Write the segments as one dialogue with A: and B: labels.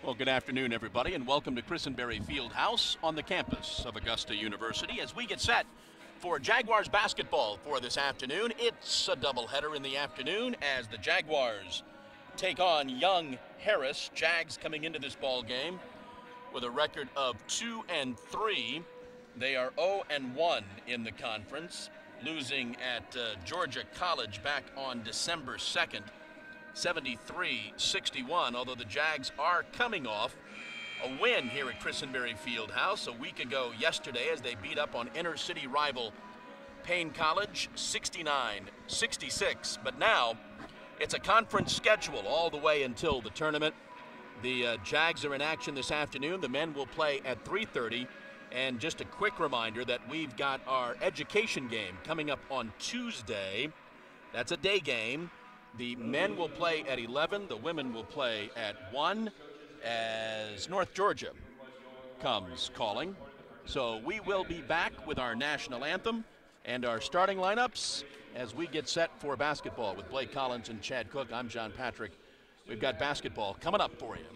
A: Well, good afternoon, everybody, and welcome to Christenbersry Fieldhouse on the campus of Augusta University as we get set for Jaguars basketball for this afternoon. It's a doubleheader in the afternoon as the Jaguars take on Young Harris. Jags coming into this ball game with a record of 2-3. They are 0-1 in the conference, losing at Georgia College back on December 2nd. 73-61, although the Jags are coming off a win here at Christenbersry Fieldhouse a week ago yesterday as they beat up on inner city rival Payne College 69-66. But now it's a conference schedule all the way until the tournament. The Jags are in action this afternoon. The men will play at 3:30. And just a quick reminder that we've got our education game coming up on Tuesday. That's a day game. The men will play at 11, the women will play at 1 as North Georgia comes calling. So we will be back with our national anthem and our starting lineups as we get set for basketball with Blake Collins and Chad Cook. I'm John Patrick. We've got basketball coming up for you.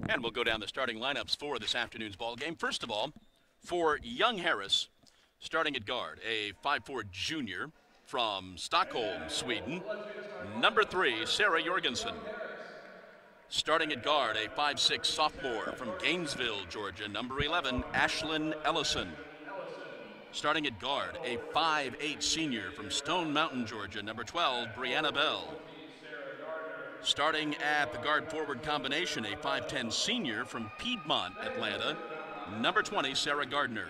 A: And we'll go down the starting lineups for this afternoon's ball game. First of all, for Young Harris, starting at guard, a 5'4" junior from Stockholm, Sweden. Number 3, Sarah Jorgensen. Starting at guard, a 5'6" sophomore from Gainesville, Georgia. Number 11, Ashlyn Ellison. Starting at guard, a 5'8" senior from Stone Mountain, Georgia. Number 12, Brianna Bell. Starting at the guard-forward combination, a 5'10" senior from Piedmont, Atlanta, number 20, Sarah Gardner.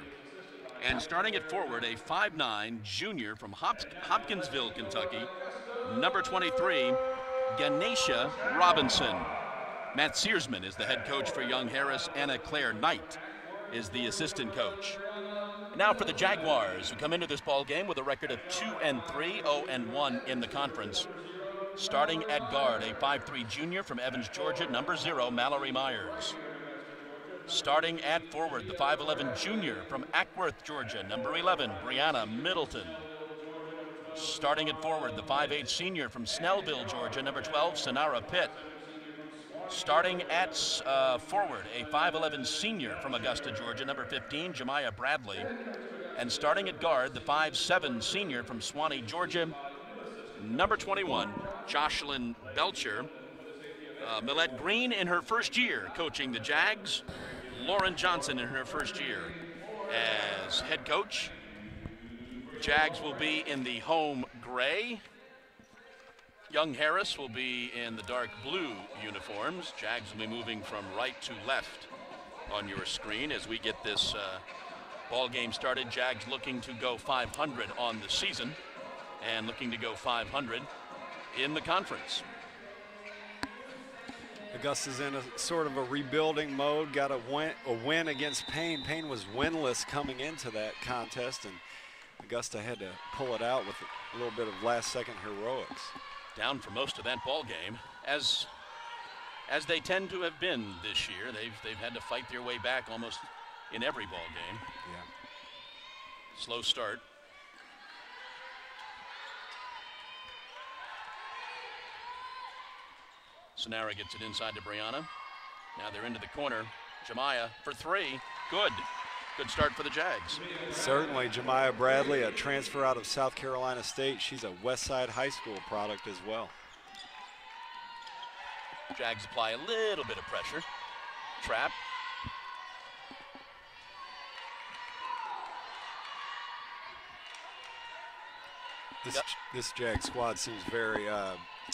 A: And starting at forward, a 5'9" junior from Hopkinsville, Kentucky, number 23, Ganesha Robinson. Matt Searsman is the head coach for Young Harris. Anna Claire Knight is the assistant coach. Now for the Jaguars, who come into this ball game with a record of 2-3, 0-1 in the conference. Starting at guard, a 5'3" junior from Evans, Georgia, number 0, Mallory Myers. Starting at forward, the 5'11" junior from Ackworth, Georgia, number 11, Brianna Middleton. Starting at forward, the 5'8" senior from Snellville, Georgia, number 12, Sonara Pitt. Starting at forward, a 5'11" senior from Augusta, Georgia, number 15, Jemiah Bradley. And starting at guard, the 5'7" senior from Swanee, Georgia, number 21, Jocelyn Belcher. Millette Green in her first year coaching the Jags. Lauren Johnson in her first year as head coach. Jags will be in the home gray. Young Harris will be in the dark blue uniforms. Jags will be moving from right to left on your screen as we get this ball game started. Jags looking to go 500 on the season and looking to go 500 in the conference.
B: Augusta's in a sort of a rebuilding mode, got a win against Payne. Payne was winless coming into that contest, and Augusta had to pull it out with a little bit of last-second heroics.
A: Down for most of that ball game, as they tend to have been this year. They've had to fight their way back almost in every ball game.
B: Yeah.
A: Slow start. Sonara gets it inside to Brianna. Now they're into the corner. Jemiah for three. Good. Good start for the Jags.
B: Certainly, Jemiah Bradley, a transfer out of South Carolina State. She's a Westside High School product as well.
A: Jags apply a little bit of pressure. Trap.
B: This Jag squad seems very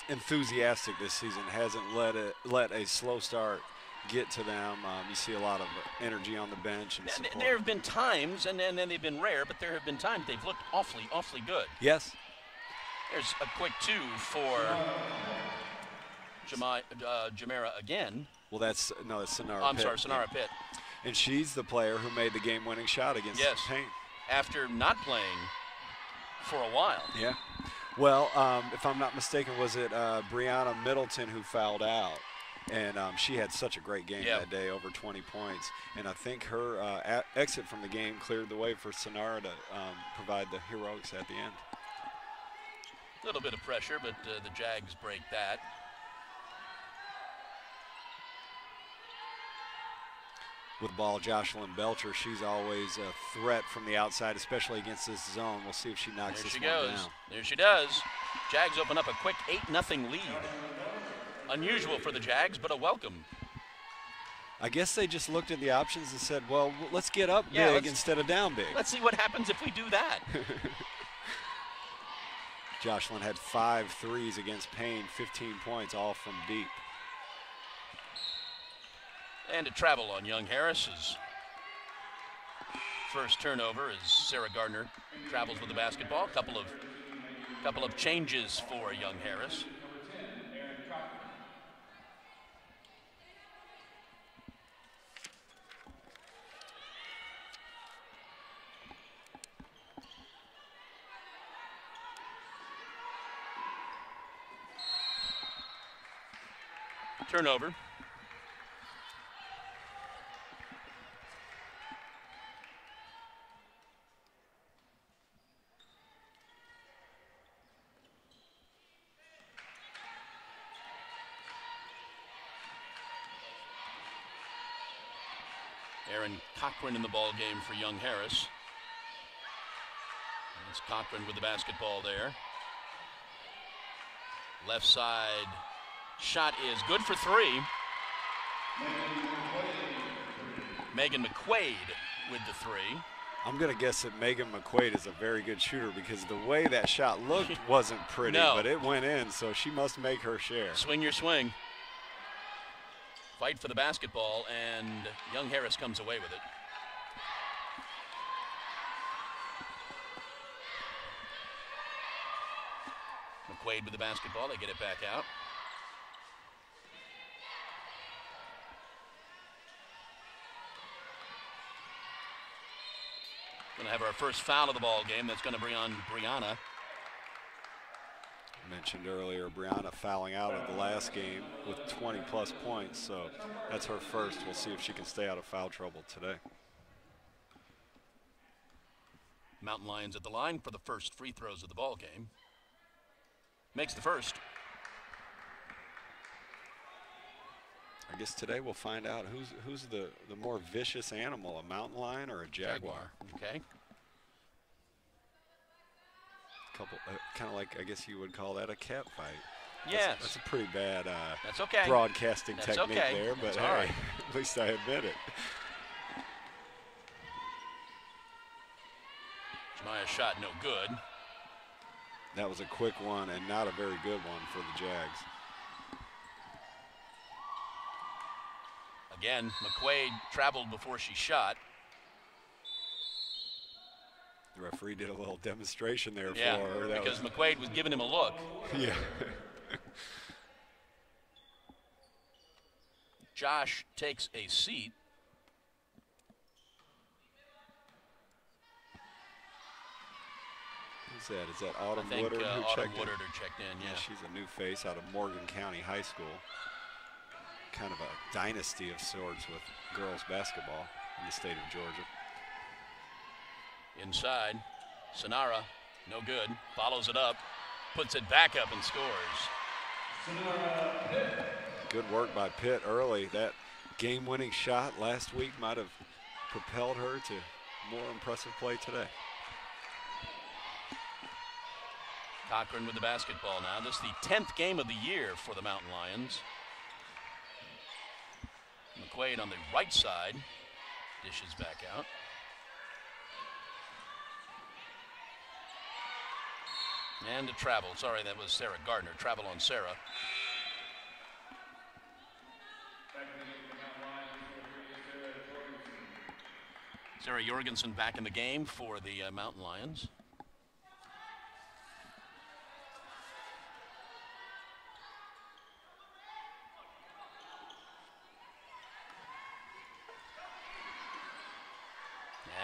B: enthusiastic this season. Hasn't let a slow start get to them. You see a lot of energy on the bench and support.
A: There have been times, and then they've been rare, but there have been times they've looked awfully good.
B: Yes.
A: There's a quick two for Jamera again.
B: Well, that's Sonara
A: I'm
B: Pitt.
A: sorry, Sonara Pitt.
B: And she's the player who made the game-winning shot against Payne.
A: After not playing for a while.
B: Yeah. Well, if I'm not mistaken, was it Brianna Middleton who fouled out? And she had such a great game that day, over 20 points. And I think her exit from the game cleared the way for Sonara to provide the heroics at the end.
A: A little bit of pressure, but the Jags break that.
B: With the ball, Jocelyn Belcher, she's always a threat from the outside, especially against this zone. We'll see if she knocks this one down.
A: There she does. Jags open up a quick 8-0 lead. Unusual for the Jags, but a welcome.
B: I guess they just looked at the options and said, well, let's get up big instead of down big.
A: Let's see what happens if we do that.
B: Jocelyn had 5 threes against Payne, 15 points, all from deep.
A: And to travel on Young Harris's first turnover as Sarah Gardner travels with the basketball. Couple of changes for Young Harris. Turnover. Aaron Cochran in the ball game for Young Harris. And it's Cochran with the basketball there. Left side shot is good for three. Megan McQuaid with the three.
B: I'm going to guess that Megan McQuaid is a very good shooter because the way that shot looked wasn't pretty, but it went in, so she must make her share.
A: Swing your swing. Fight for the basketball, and Young Harris comes away with it. McQuaid with the basketball. They get it back out. Going to have our first foul of the ball game. That's going to bring on Brianna.
B: I mentioned earlier Brianna fouling out of the last game with 20-plus points, so that's her first. We'll see if she can stay out of foul trouble today.
A: Mountain Lions at the line for the first free throws of the ball game. Makes the first.
B: I guess today we'll find out who's the more vicious animal, a mountain lion or a jaguar.
A: Okay.
B: Kind of like, I guess you would call that a cat fight.
A: Yes.
B: That's a pretty bad
A: that's okay.
B: broadcasting technique there, but hey,
A: right.
B: At least I admit it.
A: Jemiah's shot no good.
B: That was a quick one and not a very good one for the Jags.
A: Again, McQuaid traveled before she shot.
B: The referee did a little demonstration there
A: yeah,
B: for her.
A: Because McQuaid was giving him a look.
B: Yeah.
A: Josh takes a seat.
B: Who's that? Is that Autumn
A: I think,
B: Woodard?
A: Autumn Woodard checked in, yeah.
B: She's a new face out of Morgan County High School. Kind of a dynasty of sorts with girls basketball in the state of Georgia.
A: Inside, Sonara, no good, follows it up, puts it back up and scores.
B: Good work by Pitt early. That game-winning shot last week might have propelled her to more impressive play today.
A: Cochran with the basketball now. This is the 10th game of the year for the Mountain Lions. McQuaid on the right side, dishes back out. And a travel. Sorry, that was Sarah Gardner. Travel on Sarah. Sarah Jorgensen back in the game for the Mountain Lions.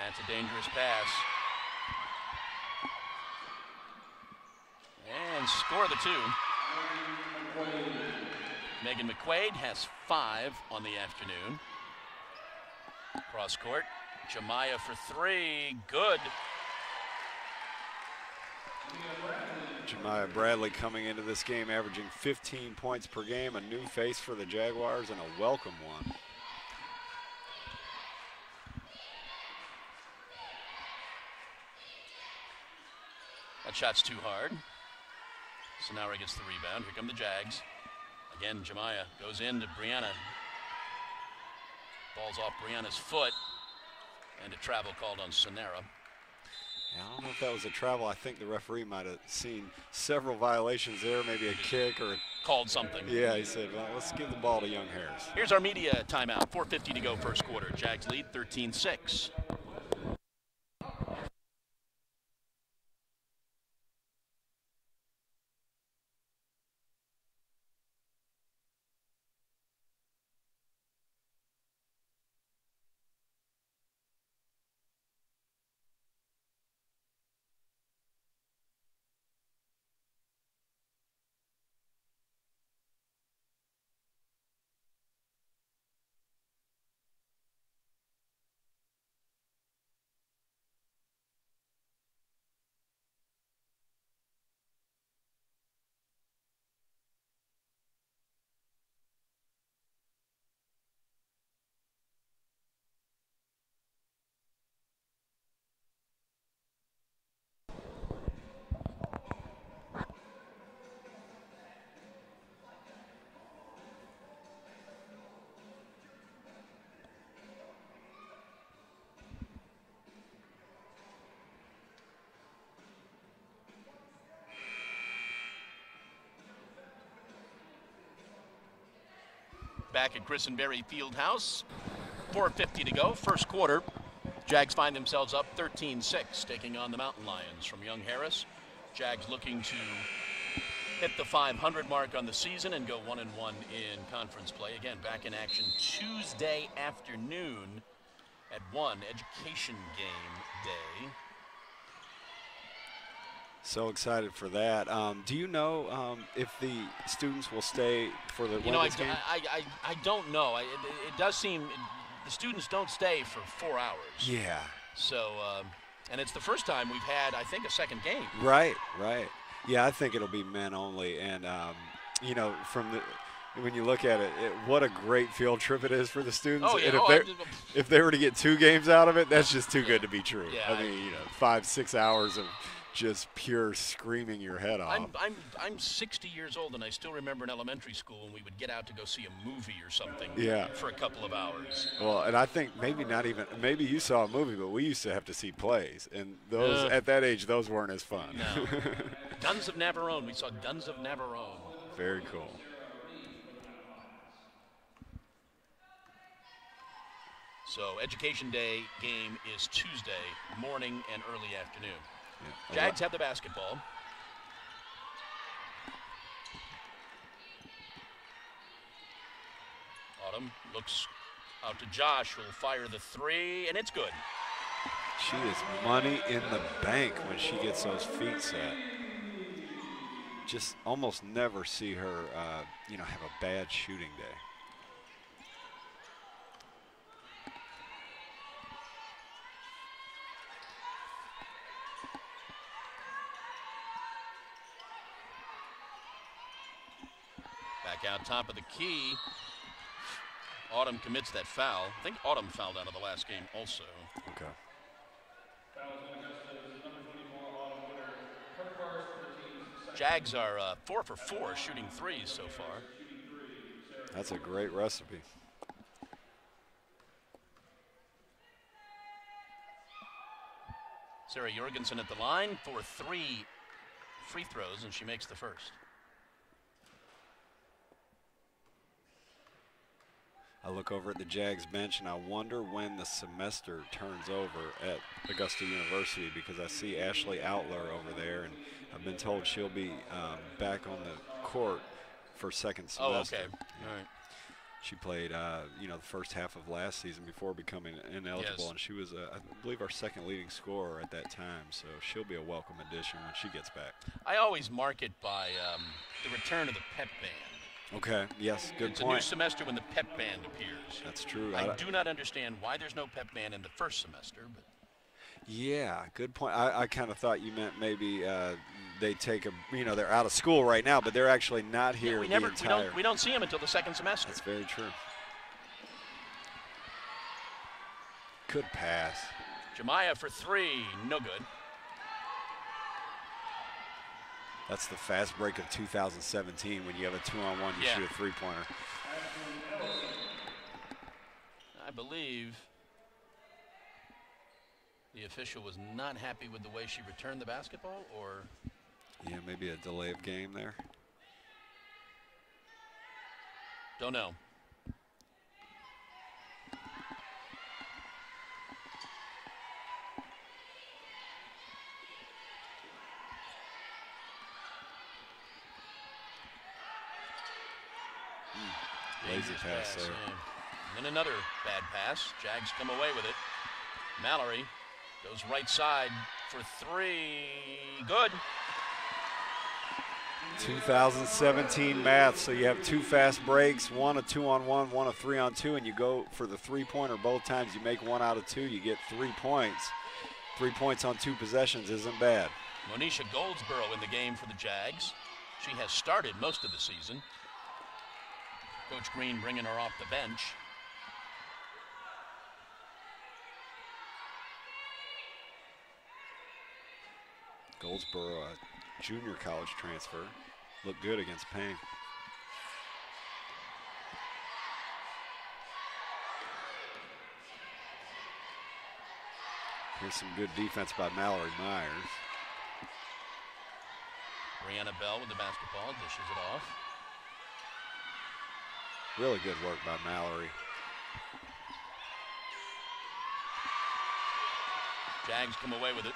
A: That's a dangerous pass. And score the 2. Megan McQuaid has 5 on the afternoon. Cross court. Jemiah for 3. Good.
B: Jemiah Bradley coming into this game averaging 15 points per game. A new face for the Jaguars and a welcome one.
A: That shot's too hard. Sonara gets the rebound. Here come the Jags. Again, Jemiah goes into Brianna. Ball's off Brianna's foot. And a travel called on Sonara.
B: Yeah, I don't know if that was a travel. I think the referee might have seen several violations there, maybe a kick or
A: called something.
B: Yeah, he said, well, let's give the ball to Young Harris.
A: Here's our media timeout. 4:50 to go first quarter. Jags lead 13-6. Back at Christenbersry Fieldhouse. 4:50 to go, first quarter. Jags find themselves up 13-6, taking on the Mountain Lions from Young Harris. Jags looking to hit the 500 mark on the season and go 1-1 in conference play. Again, back in action Tuesday afternoon at 1, Education Game Day.
B: So excited for that. Do you know if the students will stay for the
A: Women's
B: game?
A: I don't know. It does seem the students don't stay for 4 hours.
B: Yeah.
A: So, and it's the first time we've had, I think, a second game.
B: Right, right. Yeah, I think it'll be men only. And, you know, when you look at it, what a great field trip it is for the students.
A: Oh, yeah.
B: And if they were to get 2 games out of it, that's just too good to be true.
A: Yeah,
B: I mean, you know, 5-6 hours of just pure screaming your head off.
A: I'm 60 years old, and I still remember in elementary school when we would get out to go see a movie or something for a couple of hours.
B: Well, and I think maybe you saw a movie, but we used to have to see plays, and those at that age, those weren't as fun.
A: No. Guns of Navarone. We saw Guns of Navarone.
B: Very cool.
A: So Education Day game is Tuesday morning and early afternoon.
B: Yeah,
A: Jags have the basketball. Autumn looks out to Josh, who will fire the three, and it's good.
B: She is money in the bank when she gets those feet set. Just almost never see her, you know, have a bad shooting day.
A: Back out top of the key. Autumn commits that foul. I think Autumn fouled out of the last game also.
B: Okay.
A: Jags are 4 for 4 shooting threes so far.
B: That's a great recipe.
A: Sarah Jorgensen at the line for 3 free throws, and she makes the first.
B: I look over at the Jags bench and I wonder when the semester turns over at Augusta University, because I see Ashley Outler over there, and I've been told she'll be back on the court for second semester.
A: Oh, okay.
B: Yeah.
A: All right.
B: She played, you know, the first half of last season before becoming ineligible,
A: Yes.
B: and she was, I believe, our second leading scorer at that time. So she'll be a welcome addition when she gets back.
A: I always mark it by the return of the pep band.
B: Okay. Yes. Good
A: It's
B: point.
A: a new semester when the pep band appears.
B: That's true.
A: I do not understand why there's no pep band in the first semester, but
B: yeah, good point. I kind of thought you meant maybe they take a, you know, they're out of school right now, but they're actually not here.
A: yeah,
B: the
A: we don't see them until the second semester.
B: That's very true. Good pass.
A: Jemiah for 3, no good.
B: That's the fast break of 2017. When you have a 2-on-1, you shoot a three-pointer.
A: I believe the official was not happy with the way she returned the basketball, or
B: Yeah, maybe a delay of game there.
A: don't know.
B: Lazy pass there.
A: Yeah. And then another bad pass. Jags come away with it. Mallory goes right side for 3. Good.
B: 2017 math, so you have 2 fast breaks, one a 2-on-1, one a 3-on-2, and you go for the three-pointer both times. You make 1 out of 2, you get 3 points. 3 points on 2 possessions isn't bad.
A: Monisha Goldsboro in the game for the Jags. She has started most of the season. Coach Green bringing her off the bench.
B: Goldsboro, a junior college transfer, looked good against Payne. Here's some good defense by Mallory Myers.
A: Brianna Bell with the basketball, dishes it off.
B: Really good work by Mallory.
A: Jags come away with it.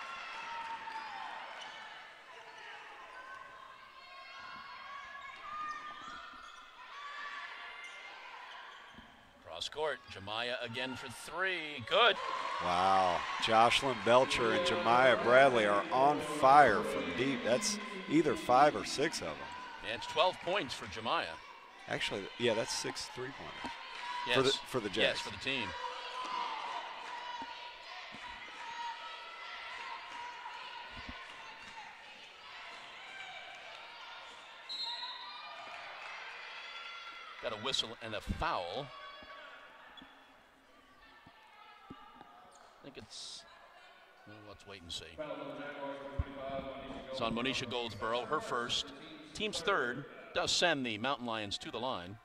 A: Cross court, Jemiah again for 3. Good.
B: Wow, Jocelyn Belcher and Jemiah Bradley are on fire from deep. That's either 5 or 6 of them.
A: Yeah, it's 12 points for Jemiah.
B: Actually, yeah, that's 6 three-pointers.
A: Yes.
B: For the Jags.
A: Yes, for the team. Got a whistle and a foul. I think it's, well, let's wait and see. It's on Monisha Goldsboro, her first. Team's third, does send the Mountain Lions to the line.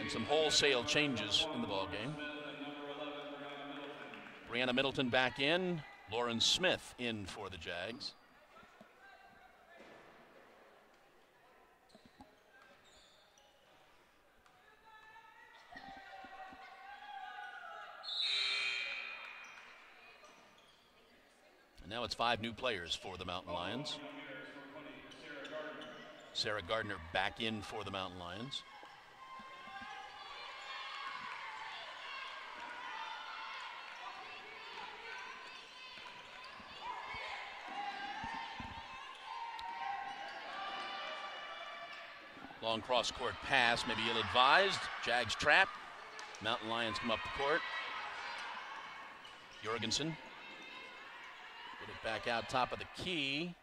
A: And some wholesale changes in the ballgame. Brianna Middleton back in. Lauren Smith in for the Jags. Now it's 5 new players for the Mountain Lions. Sarah Gardner back in for the Mountain Lions. Long cross-court pass, maybe ill-advised. Jags trap. Mountain Lions come up the court. Jorgensen. Put it back out top of the key.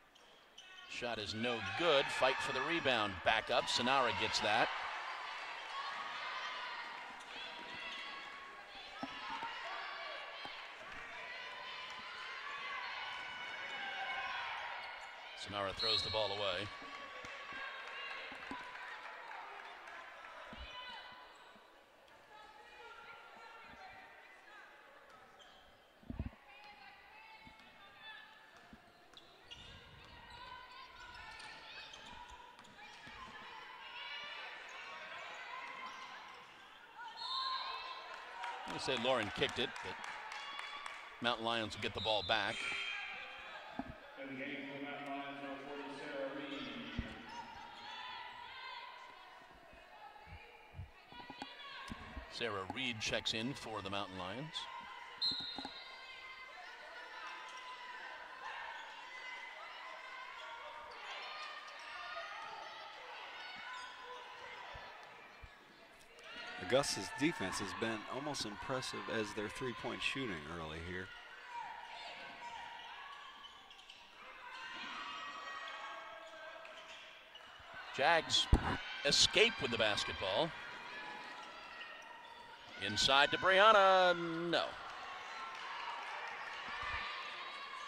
A: Shot is no good. Fight for the rebound. Back up. Sonara gets that. Sonara throws the ball away. I say Lauren kicked it, but Mountain Lions will get the ball back. Sarah Reed checks in for the Mountain Lions.
B: Augusta's defense has been almost impressive as their three-point shooting early here.
A: Jags escape with the basketball. Inside to Brianna, no.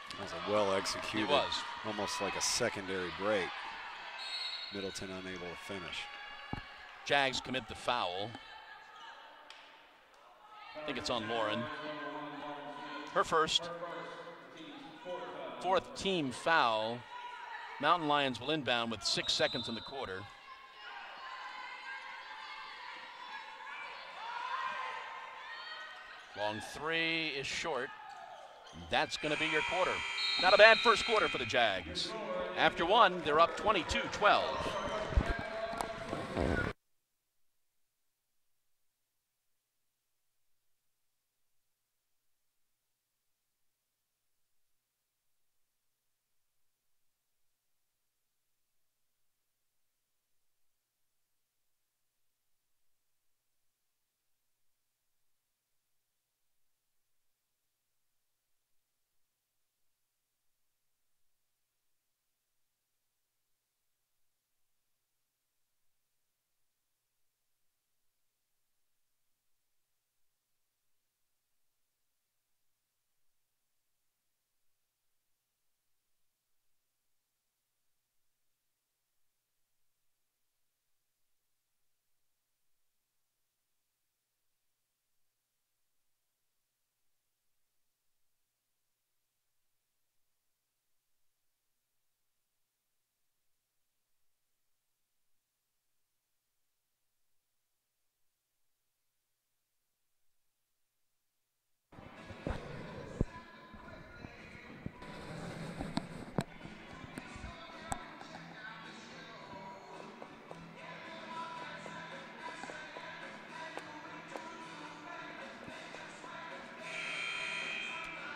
B: That was a well executed.
A: It was.
B: Almost like a secondary break. Middleton unable to finish.
A: Jags commit the foul. I think it's on Lauren. Her first. 4th team foul. Mountain Lions will inbound with 6 seconds in the quarter. Long three is short. That's going to be your quarter. Not a bad first quarter for the Jags. After one, they're up 22-12.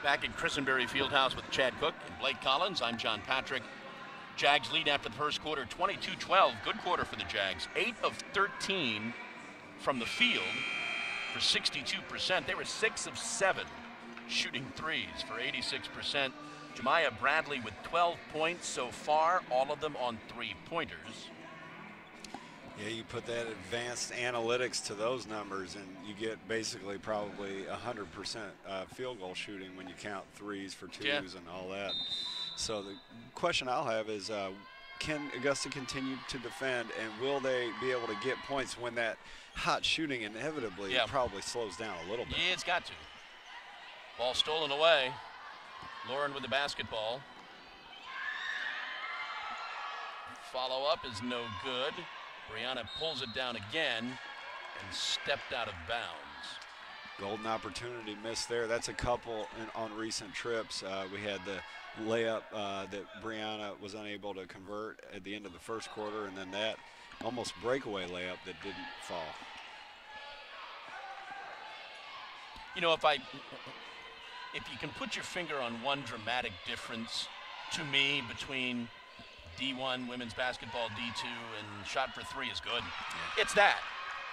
A: Back at Christenbersry Fieldhouse with Chad Cook and Blake Collins, I'm John Patrick. Jags lead after the first quarter, 22-12. Good quarter for the Jags. 8 of 13 from the field for 62%. They were 6 of 7 shooting threes for 86%. Jemiah Bradley with 12 points so far, all of them on three-pointers.
B: Yeah, you put that advanced analytics to those numbers, and you get basically probably 100% field goal shooting when you count threes for twos and all that. So the question I'll have is, can Augusta continue to defend, and will they be able to get points when that hot shooting inevitably probably slows down a little bit?
A: Yeah, it's got to. Ball stolen away. Lauren with the basketball. Follow-up is no good. Brianna pulls it down again and stepped out of bounds.
B: Golden opportunity missed there. That's a couple on recent trips. We had the layup that Brianna was unable to convert at the end of the first quarter, and then that almost breakaway layup that didn't fall.
A: You know, if you can put your finger on one dramatic difference to me between D1 women's basketball, D2, and shot for three is good. Yeah. It's that.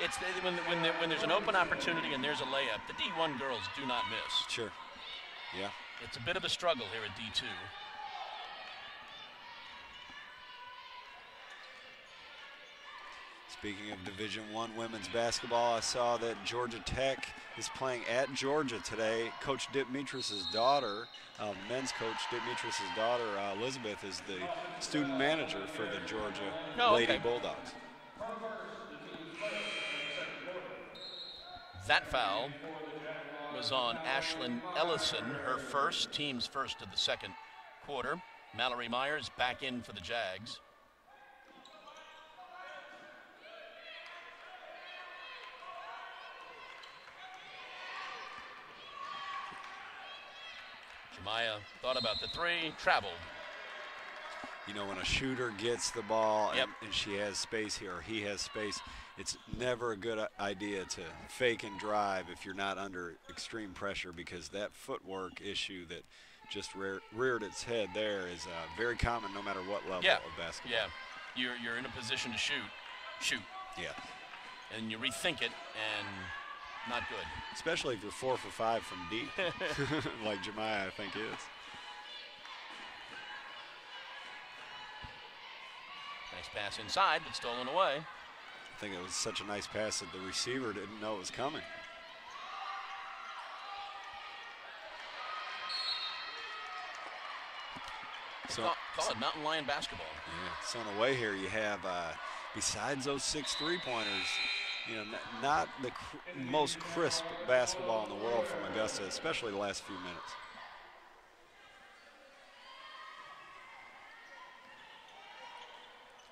A: It's when there's an open opportunity and there's a layup, the D1 girls do not miss.
B: Sure. Yeah.
A: It's a bit of a struggle here at D2.
B: Speaking of Division I women's basketball, I saw that Georgia Tech is playing at Georgia today. Coach Dimitris' daughter, men's coach Dimitris' daughter, Elizabeth, is the student manager for the Georgia Lady Bulldogs.
A: That foul was on Ashlyn Ellison, her first, team's first of the second quarter. Mallory Myers back in for the Jags. Jemiah thought about the three, traveled.
B: You know, when a shooter gets the ball and she has space here, or he has space, it's never a good idea to fake and drive if you're not under extreme pressure, because that footwork issue that just reared its head there is very common no matter what level of basketball.
A: Yeah, you're in a position to shoot.
B: Yeah.
A: And you rethink it, and not good.
B: Especially if you're 4 for 5 from deep, like Jemiah I think is.
A: Nice pass inside, but stolen away.
B: I think it was such a nice pass that the receiver didn't know it was coming.
A: So call it Mountain Lion basketball.
B: Yeah. So on the way here, you have besides those 6 3-pointers, you know, not the most crisp basketball in the world from Augusta, especially the last few minutes.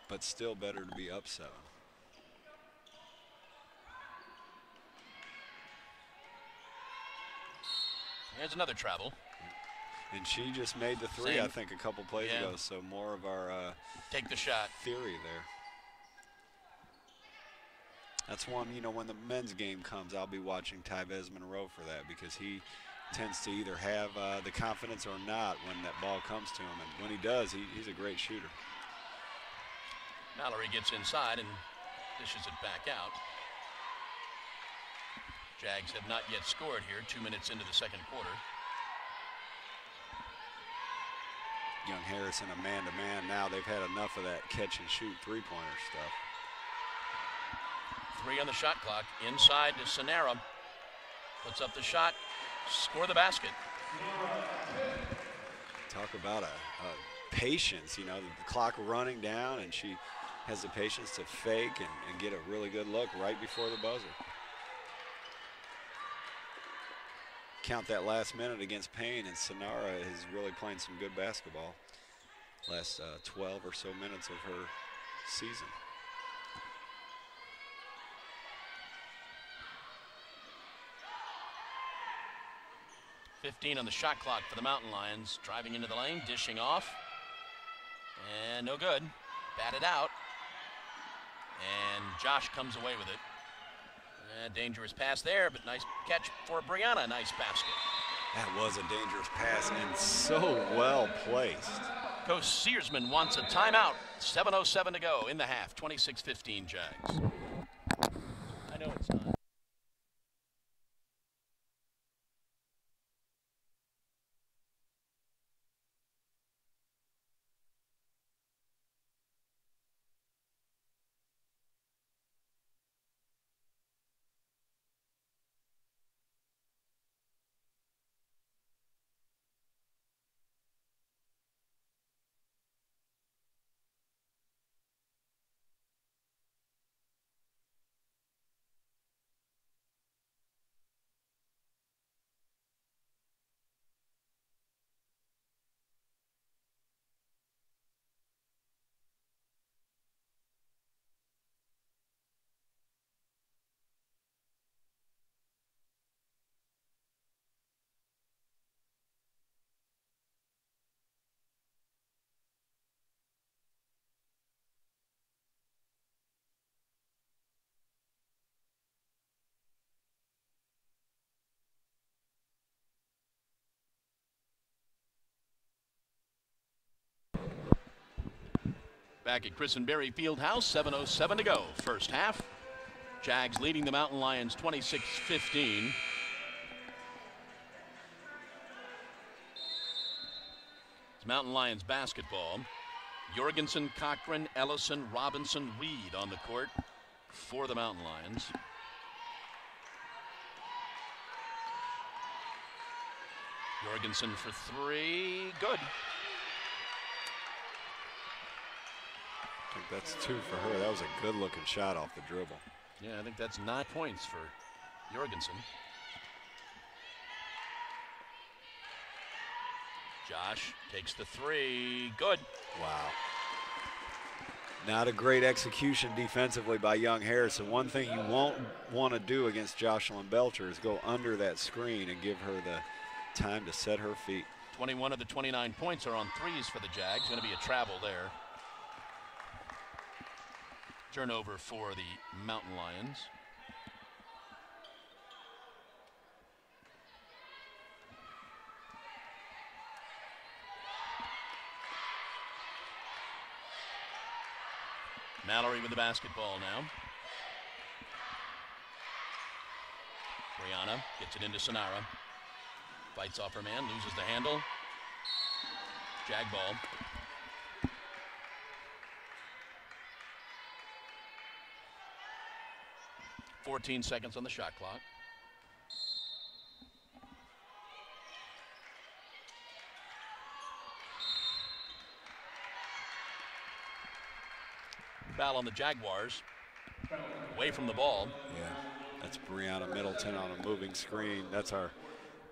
B: But still better to be up 7.
A: Here's another travel.
B: And she just made the 3, I think, a couple plays ago. So more of our
A: take the shot
B: theory there. That's one, you know, when the men's game comes, I'll be watching Tyvez Monroe for that, because he tends to either have the confidence or not when that ball comes to him. And when he does, he's a great shooter.
A: Mallory gets inside and dishes it back out. Jags have not yet scored here, 2 minutes into the second quarter.
B: Young Harrison a man-to-man now. They've had enough of that catch-and-shoot three-pointer stuff.
A: 3 on the shot clock. Inside to Sonera. Puts up the shot. Score the basket.
B: Talk about a patience, you know, the clock running down, and she has the patience to fake and get a really good look right before the buzzer. Count that last minute against Payne, and Sonera is really playing some good basketball. Last 12 or so minutes of her season.
A: .15 on the shot clock for the Mountain Lions. Driving into the lane, dishing off. And no good. Batted out. And Josh comes away with it. Dangerous pass there, but nice catch for Brianna. Nice basket.
B: That was a dangerous pass and so well placed.
A: Coach Searsman wants a timeout. 7:07 to go in the half. 26-15 Jags. I know it's not. Back at Christenbersry Fieldhouse, 7:07 to go. First half. Jags leading the Mountain Lions 26-15. It's Mountain Lions basketball. Jorgensen, Cochran, Ellison, Robinson, Weed on the court for the Mountain Lions. Jorgensen for three. Good.
B: I think that's 2 for her. That was a good-looking shot off the dribble.
A: Yeah, I think that's 9 points for Jorgensen. Josh takes the three. Good.
B: Wow. Not a great execution defensively by young Harrison. One thing you won't want to do against Jocelyn Belcher is go under that screen and give her the time to set her feet.
A: 21 of the 29 points are on threes for the Jags. Going to be a travel there. Turnover for the Mountain Lions. Mallory with the basketball now. Brianna gets it into Sonara. Fights off her man, loses the handle. Jag ball. 14 seconds on the shot clock. Foul on the Jaguars. Away from the ball.
B: Yeah, that's Brianna Middleton on a moving screen. That's I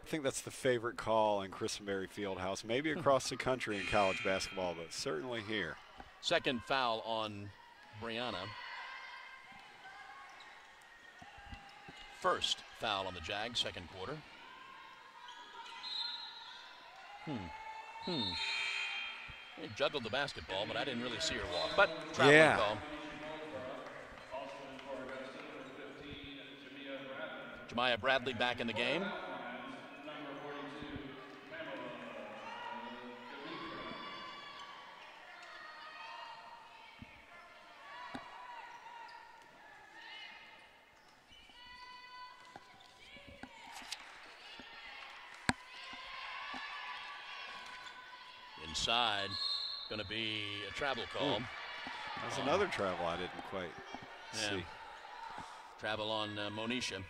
B: think that's the favorite call in Christenbersry Fieldhouse. Maybe across the country in college basketball, but certainly here.
A: Second foul on Brianna. First foul on the Jags, second quarter. They juggled the basketball, but I didn't really see her walk. But traveling call. Jemiah Bradley back in the game. Inside, going to be a travel call.
B: That's another travel I didn't quite see.
A: Travel on Monisha.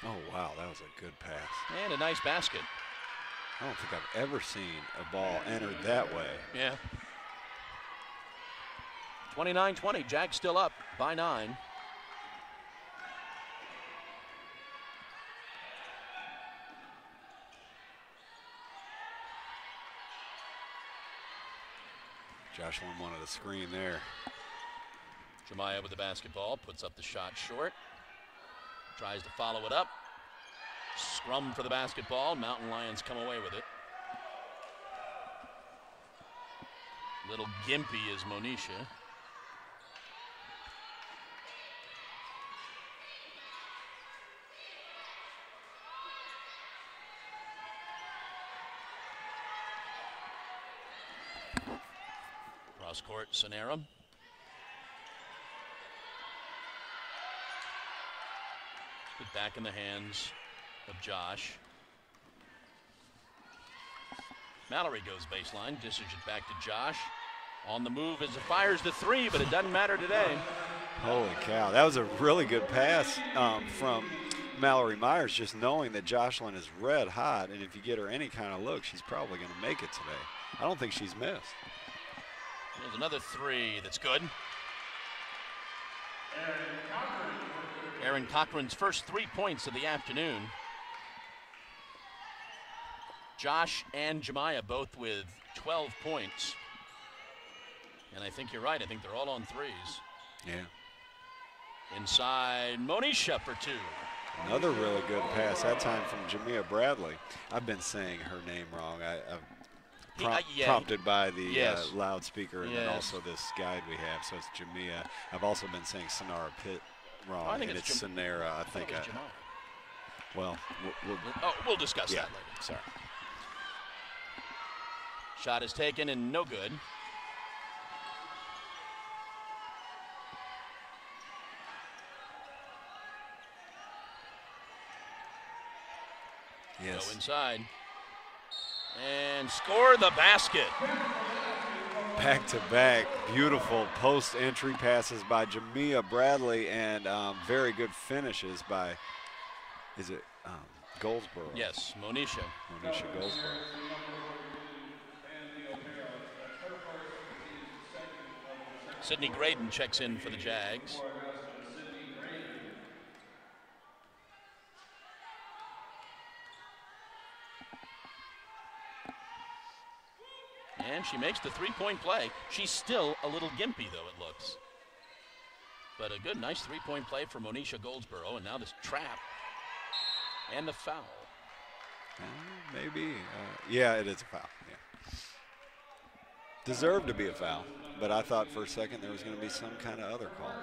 B: Oh, wow, that was a good pass.
A: And a nice basket.
B: I don't think I've ever seen a ball entered that way.
A: Yeah. 29-20, Jags still up by 9.
B: Jocelyn wanted a screen there.
A: Jemiah with the basketball, puts up the shot short. Tries to follow it up. Scrum for the basketball. Mountain Lions come away with it. Little gimpy is Monisha. Cross court, Sonara. Back in the hands of Josh. Mallory goes baseline, dishes it back to Josh. On the move as it fires the three, but it doesn't matter today.
B: Holy cow, that was a really good pass from Mallory Myers, just knowing that Jocelyn is red hot, and if you get her any kind of look, she's probably going to make it today. I don't think she's missed.
A: There's another three that's good. Aaron Cochran's first 3 points of the afternoon. Josh and Jemiah both with 12 points. And I think you're right. I think they're all on threes.
B: Yeah.
A: Inside, Monisha for 2.
B: Another really good pass, that time from Jemiah Bradley. I've been saying her name wrong. I prompted by the loudspeaker and then also this guide we have. So it's Jamia. I've also been saying Sonara Pitt wrong.
A: I think
B: and it's Sonara. I think. Well,
A: we'll discuss that later.
B: Sorry.
A: Shot is taken and no good.
B: Yes.
A: Go inside. And score the basket.
B: Back-to-back, beautiful post-entry passes by Jamia Bradley and very good finishes by, is it Goldsboro?
A: Yes, Monisha.
B: Monisha Goldsboro.
A: Sydney Graydon checks in for the Jags. And she makes the three-point play. She's still a little gimpy, though, it looks. But a good, nice three-point play for Monisha Goldsboro. And now this trap and the foul.
B: Maybe. Yeah, it is a foul. Yeah. Deserved to be a foul. But I thought for a second there was going to be some kind of other call.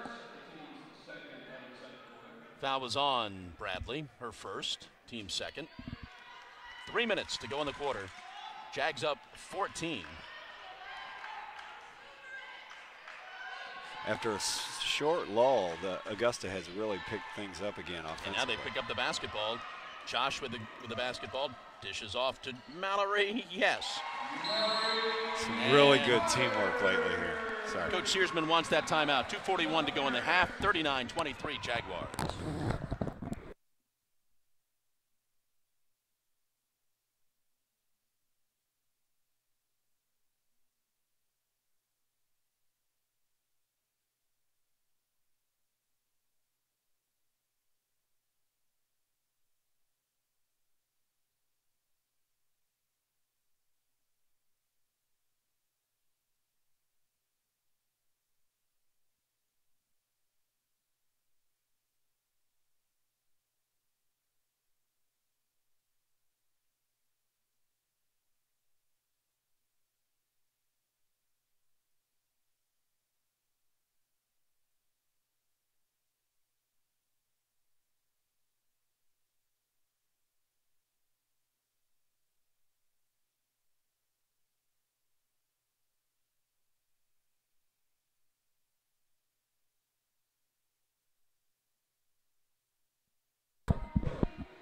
A: Foul was on Bradley, her first, team second. 3 minutes to go in the quarter. Jags up 14.
B: After a short lull, Augusta has really picked things up again offensively.
A: And now they pick up the basketball. Josh with the basketball, dishes off to Mallory. Yes.
B: Some really good teamwork lately here. Sorry.
A: Coach Searsman wants that timeout. 2:41 to go in the half. 39-23 Jaguars.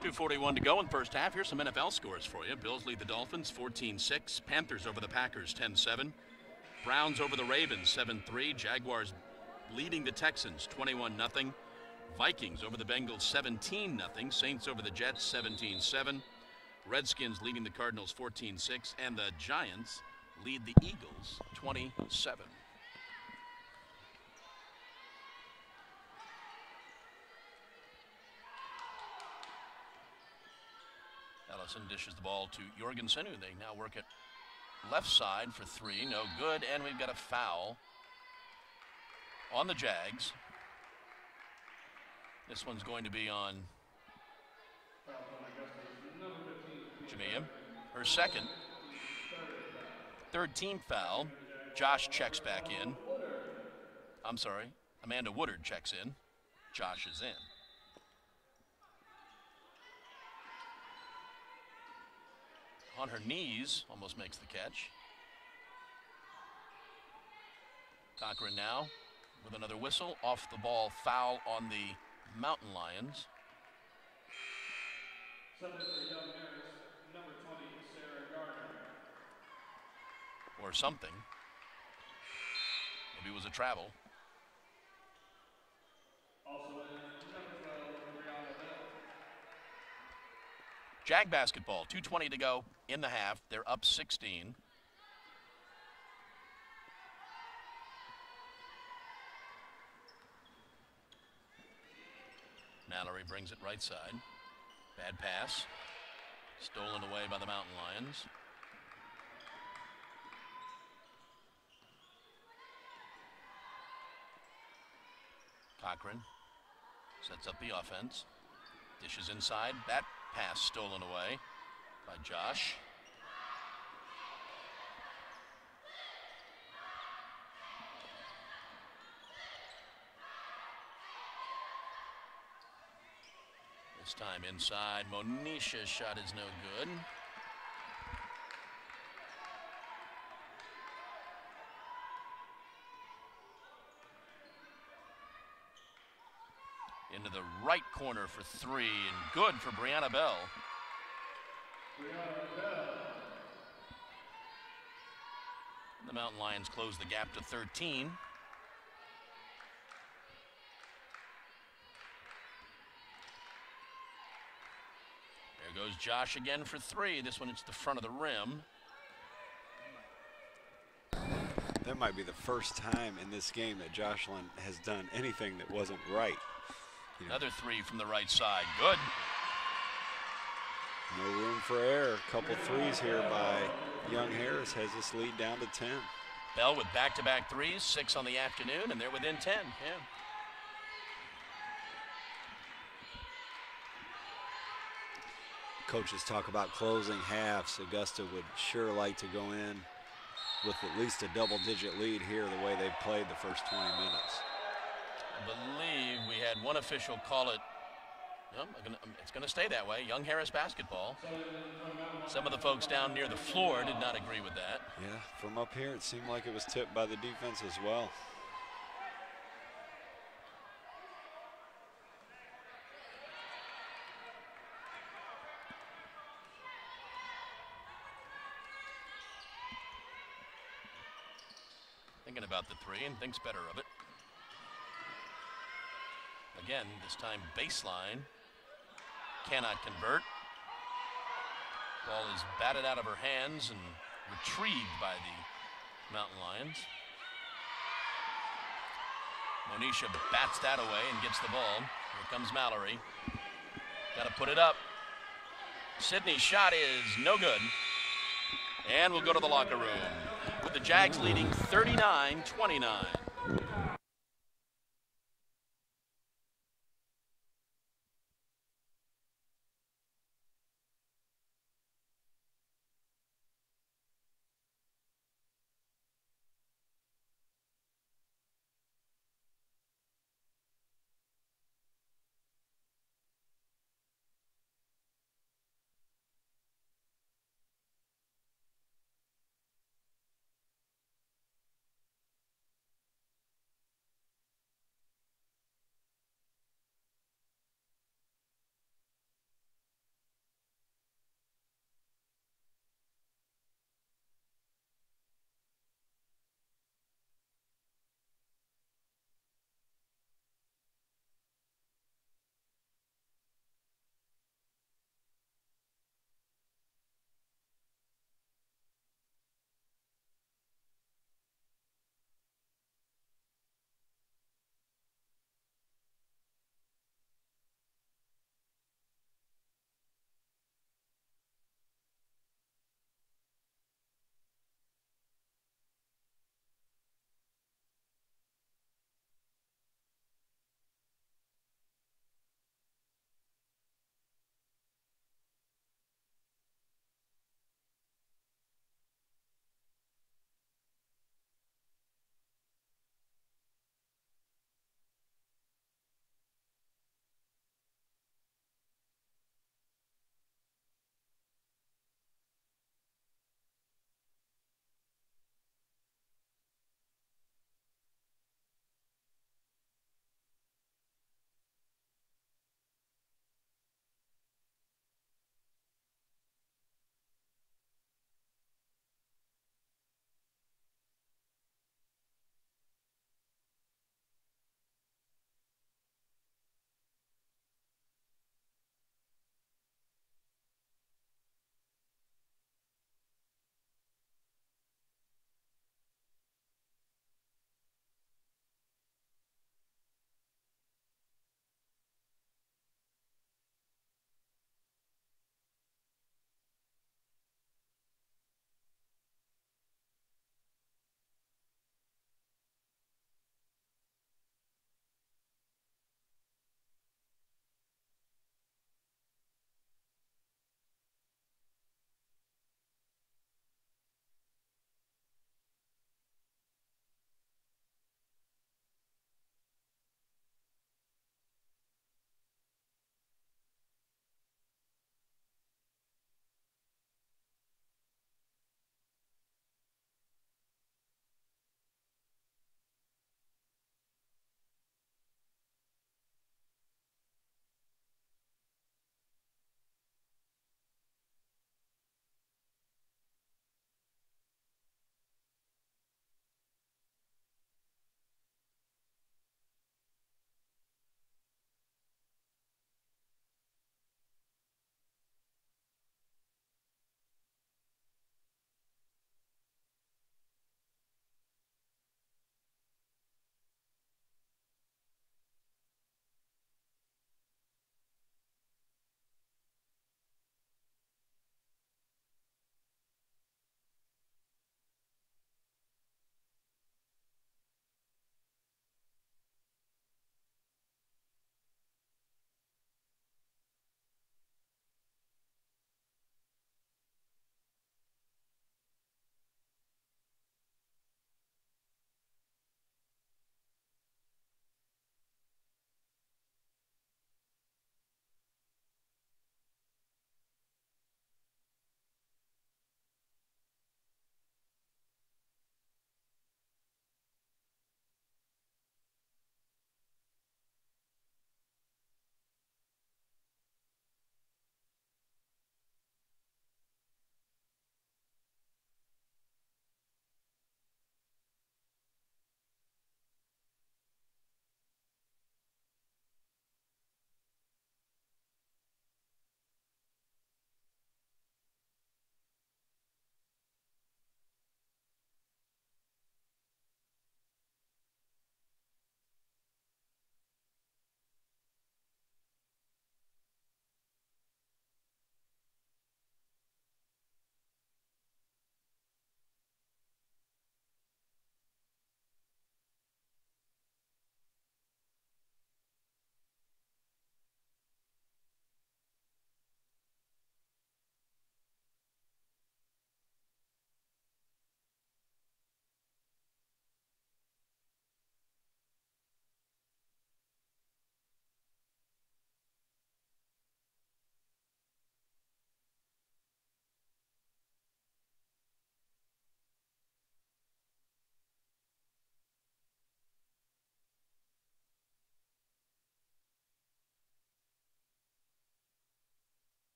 A: .241 to go in first half. Here's some NFL scores for you. Bills lead the Dolphins 14-6. Panthers over the Packers 10-7. Browns over the Ravens 7-3. Jaguars leading the Texans 21-0. Vikings over the Bengals 17-0. Saints over the Jets 17-7. Redskins leading the Cardinals 14-6. And the Giants lead the Eagles 27. Ellison dishes the ball to Jorgensen, who they now work at left side for three. No good, and we've got a foul on the Jags. This one's going to be on Jamia. Her second. Third team foul. Josh checks back in. I'm sorry, Amanda Woodard checks in. Josh is in. On her knees, almost makes the catch. Cochran now with another whistle. Off the ball foul on the Mountain Lions. Or something. Maybe it was a travel. Jag basketball, 2:20 to go in the half. They're up 16. Mallory brings it right side. Bad pass. Stolen away by the Mountain Lions. Cochran sets up the offense. Dishes inside. That pass stolen away by Josh. This time inside. Monisha's shot is no good. Into the right corner for three, and good for Brianna Bell. The Mountain Lions close the gap to 13. There goes Josh again for three. This one, it's the front of the rim.
B: That might be the first time in this game that Jocelyn has done anything that wasn't right.
A: Another three from the right side. Good.
B: No room for error. A couple threes here by Young Harris has this lead down to 10.
A: Bell with back-to-back threes, 6 on the afternoon, and they're within 10. Yeah.
B: Coaches talk about closing halves. Augusta would sure like to go in with at least a double-digit lead here the way they've played the first 20 minutes.
A: I believe we had one official call it. No, it's going to stay that way. Young Harris basketball. Some of the folks down near the floor did not agree with that.
B: Yeah, from up here it seemed like it was tipped by the defense as well.
A: Thinking about the three and thinks better of it. Again, this time baseline. Cannot convert. Ball is batted out of her hands and retrieved by the Mountain Lions. Monisha bats that away and gets the ball. Here comes Mallory. Got to put it up. Sydney's shot is no good. And we'll go to the locker room with the Jags leading 39-29.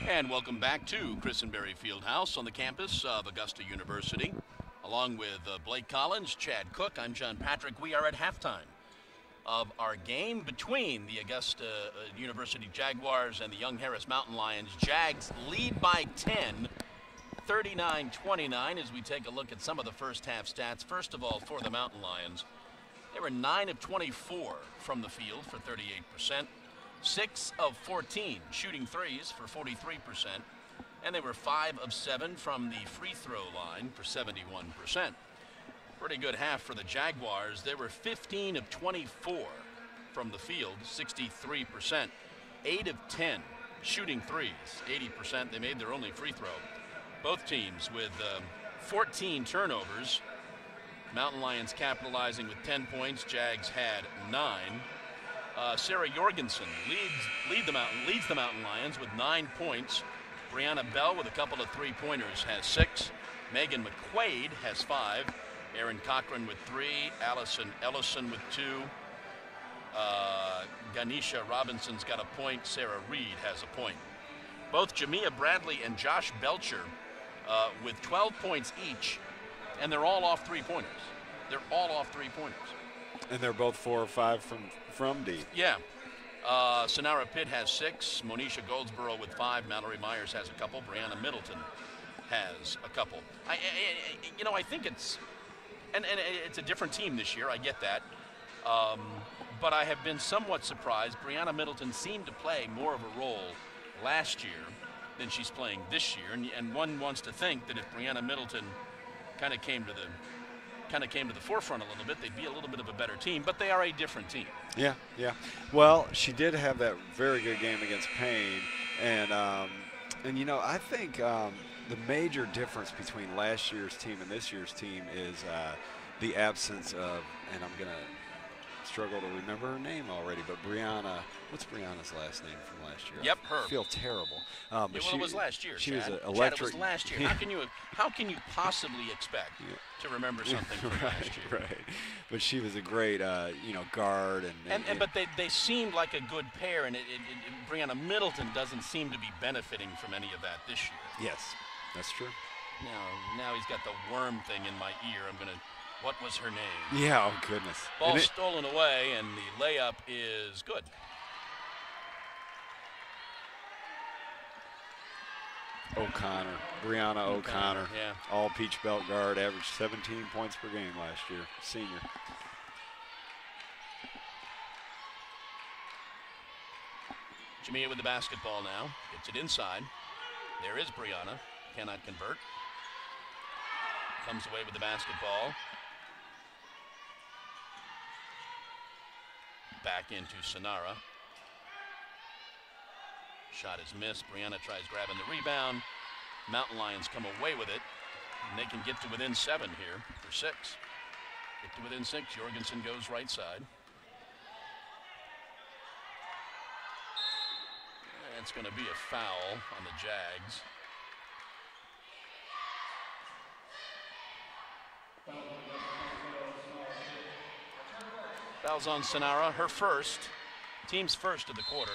A: And welcome back to Christenbersry Fieldhouse on the campus of Augusta University. Along with Blake Collins, Chad Cook, I'm John Patrick. We are at halftime of our game between the Augusta University Jaguars and the Young Harris Mountain Lions. Jags lead by 10, 39-29, as we take a look at some of the first half stats. First of all, for the Mountain Lions, they were 9 of 24 from the field for 38%, 6 of 14 shooting threes for 43%, and they were 5 of 7 from the free throw line for 71%. Pretty good half for the Jaguars. They were 15 of 24 from the field, 63%, 8 of 10 shooting threes, 80%. They made their only free throw. Both teams with 14 turnovers. Mountain Lions capitalizing with 10 points. Jags had 9. Sarah Jorgensen leads the Mountain Lions with 9 points. Brianna Bell with a couple of three-pointers has 6. Megan McQuaid has 5. Erin Cochran with 3. Allison Ellison with 2. Ganesha Robinson's got a point. Sarah Reed has a point. Both Jamia Bradley and Josh Belcher with 12 points each, and they're all off three-pointers. They're all off three-pointers.
B: And they're both 4 or 5 from deep.
A: Yeah. Sonara Pitt has 6. Monisha Goldsboro with 5. Mallory Myers has a couple. Brianna Middleton has a couple. I think it's and it's a different team this year. I get that. But I have been somewhat surprised. Brianna Middleton seemed to play more of a role last year than she's playing this year. And one wants to think that if Brianna Middleton kind of came to the forefront a little bit, they'd be a little bit of a better team, but they are a different team.
B: Yeah. Well, she did have that very good game against Payne, and I think the major difference between last year's team and this year's team is the absence of, and I'm gonna struggle to remember her name already, but Brianna. What's Brianna's last name from last year?
A: Yep, her.
B: I feel terrible.
A: But it was last year.
B: She
A: Chad.
B: was electric.
A: Chad, it was last year. How can you possibly expect to remember something from last year?
B: Right. But she was a great, guard
A: but they seemed like a good pair, and Brianna Middleton doesn't seem to be benefiting from any of that this year.
B: Yes, that's true.
A: Now he's got the worm thing in my ear. What was her name?
B: Yeah, oh goodness.
A: Ball stolen away, and the layup is good.
B: Brianna O'Connor.
A: Yeah.
B: All Peach Belt guard, averaged 17 points per game last year, senior.
A: Jamia with the basketball now. Gets it inside. There is Brianna. Cannot convert. Comes away with the basketball. Back into Sonara. Shot is missed. Brianna tries grabbing the rebound. Mountain Lions come away with it, and they can get to within 7 here for 6. Get to within 6. Jorgensen goes right side. It's going to be a foul on the Jags. Foul's on Sonara, her first, team's first of the quarter.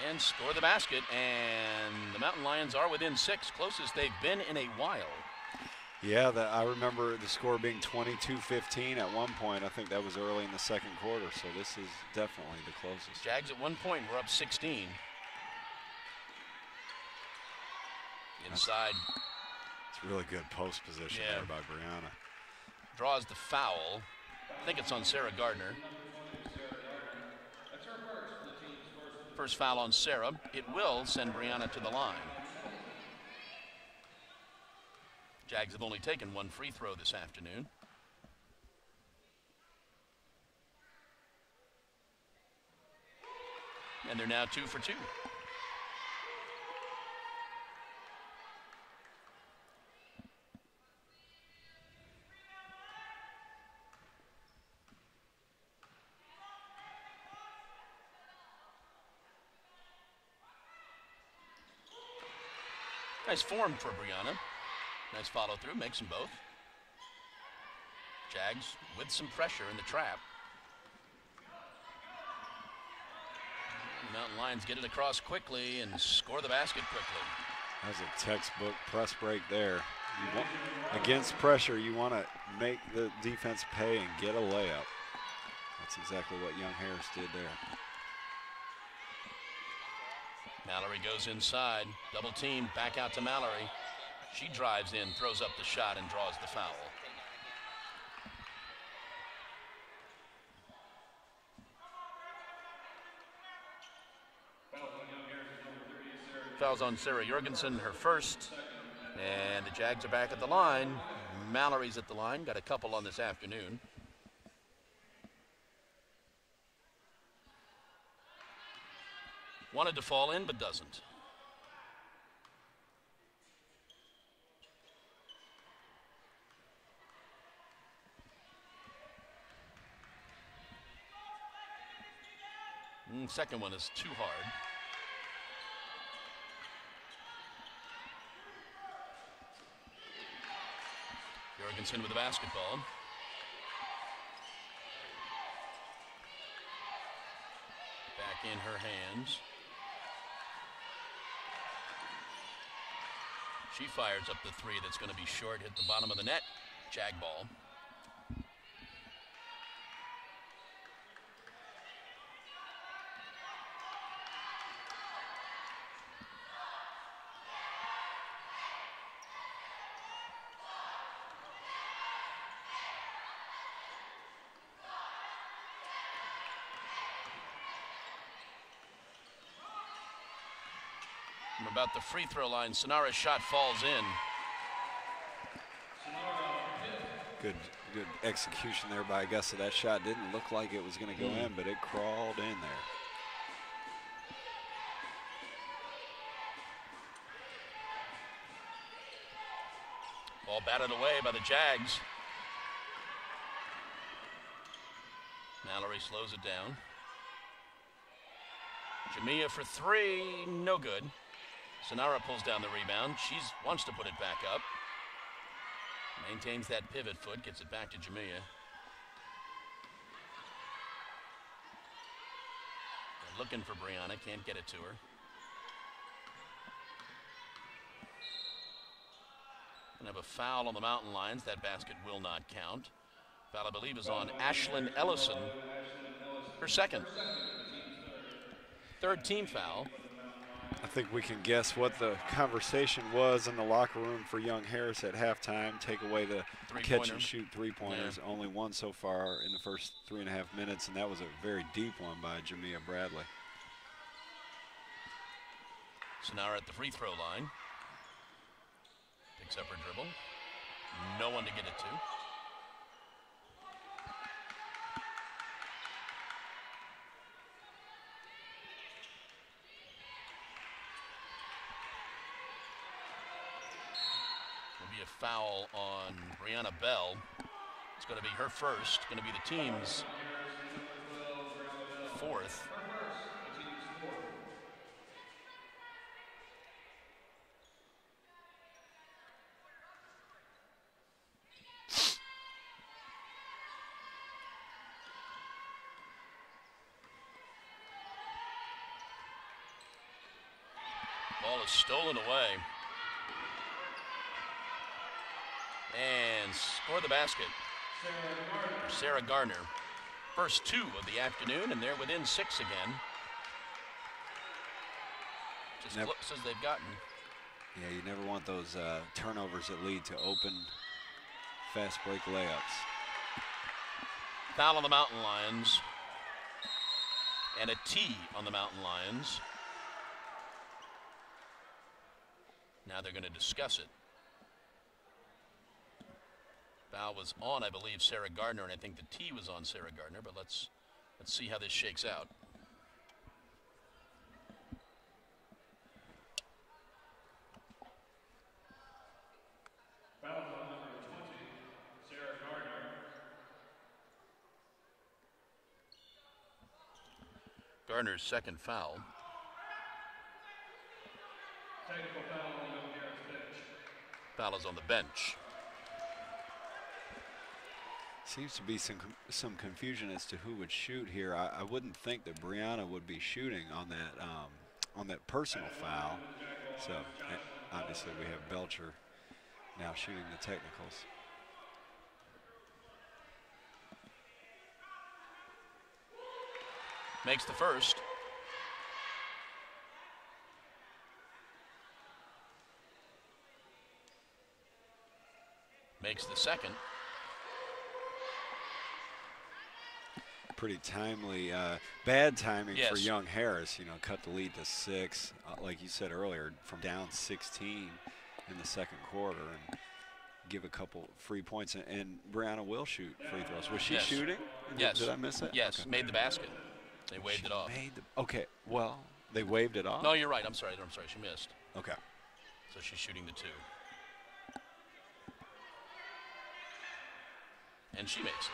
A: And score the basket, and the Mountain Lions are within 6, closest they've been in a while.
B: Yeah, I remember the score being 22-15 at one point. I think that was early in the second quarter, so this is definitely the closest.
A: Jags at one point were up 16. Inside.
B: It's really good post position there by Brianna.
A: Draws the foul. I think it's on Sarah Gardner. First foul on Sarah. It will send Brianna to the line. Jags have only taken 1 free throw this afternoon. And they're now 2 for 2. Nice form for Brianna. Nice follow through, makes them both. Jags with some pressure in the trap. Mountain Lions get it across quickly and score the basket quickly.
B: That's a textbook press break there. Against pressure, you want to make the defense pay and get a layup. That's exactly what Young Harris did there.
A: Mallory goes inside, double team, back out to Mallory. She drives in, throws up the shot, and draws the foul. Fouls on Sarah Jorgensen, her first. And the Jags are back at the line. Mallory's at the line, got a couple on this afternoon. Wanted to fall in, but doesn't. Second one is too hard. Jorgensen with the basketball. Back in her hands. She fires up the three that's going to be short, hit the bottom of the net. Jag ball. From about the free throw line, Sonara's shot falls in.
B: Good execution there by Augusta. That shot didn't look like it was going to go in, but it crawled in there.
A: Ball batted away by the Jags. Mallory slows it down. Jamia for three, no good. Sonara pulls down the rebound. She wants to put it back up. Maintains that pivot foot, gets it back to Jamia. They're looking for Brianna, can't get it to her. Gonna have a foul on the Mountain Lions. That basket will not count. Foul, I believe, is on Ashlyn Ellison. Her second. Third team foul.
B: I think we can guess what the conversation was in the locker room for Young Harris at halftime. Take away the catch and shoot three-pointers. Yeah. Only one so far in the first 3.5 minutes, and that was a very deep one by Jamia Bradley.
A: Sonara at the free throw line. Picks up her dribble. No one to get it to. A foul on Brianna Bell. It's going to be her first, going to be the team's fourth. Ball is stolen away. And score the basket for Sarah Gardner. First two of the afternoon, and they're within 6 again. Just close as they've gotten.
B: Yeah, you never want those turnovers that lead to open, fast break layups.
A: Foul on the Mountain Lions. And a T on the Mountain Lions. Now they're going to discuss it. Foul was on, I believe, Sarah Gardner, and I think the T was on Sarah Gardner, but let's see how this shakes out.
C: Foul on number 20, Sarah Gardner.
A: Gardner's second foul.
C: Technical foul on the bench.
A: Foul is on the bench.
B: Seems to be some confusion as to who would shoot here. I wouldn't think that Brianna would be shooting on that personal foul. So obviously we have Belcher now shooting the technicals.
A: Makes the first. Makes the second.
B: Pretty timely, bad timing
A: Yes.
B: for young Harris. You know, cut the lead to 6, like you said earlier, from down 16 in the second quarter, and give a couple free points. And Brianna will shoot free throws. Was she
A: Yes.
B: shooting?
A: Yes.
B: Did I miss that?
A: Yes,
B: Okay.
A: made the basket. They waved it off.
B: Okay, well, they waved it off?
A: No, you're right. I'm sorry. She missed.
B: Okay.
A: So she's shooting the 2. And she makes it.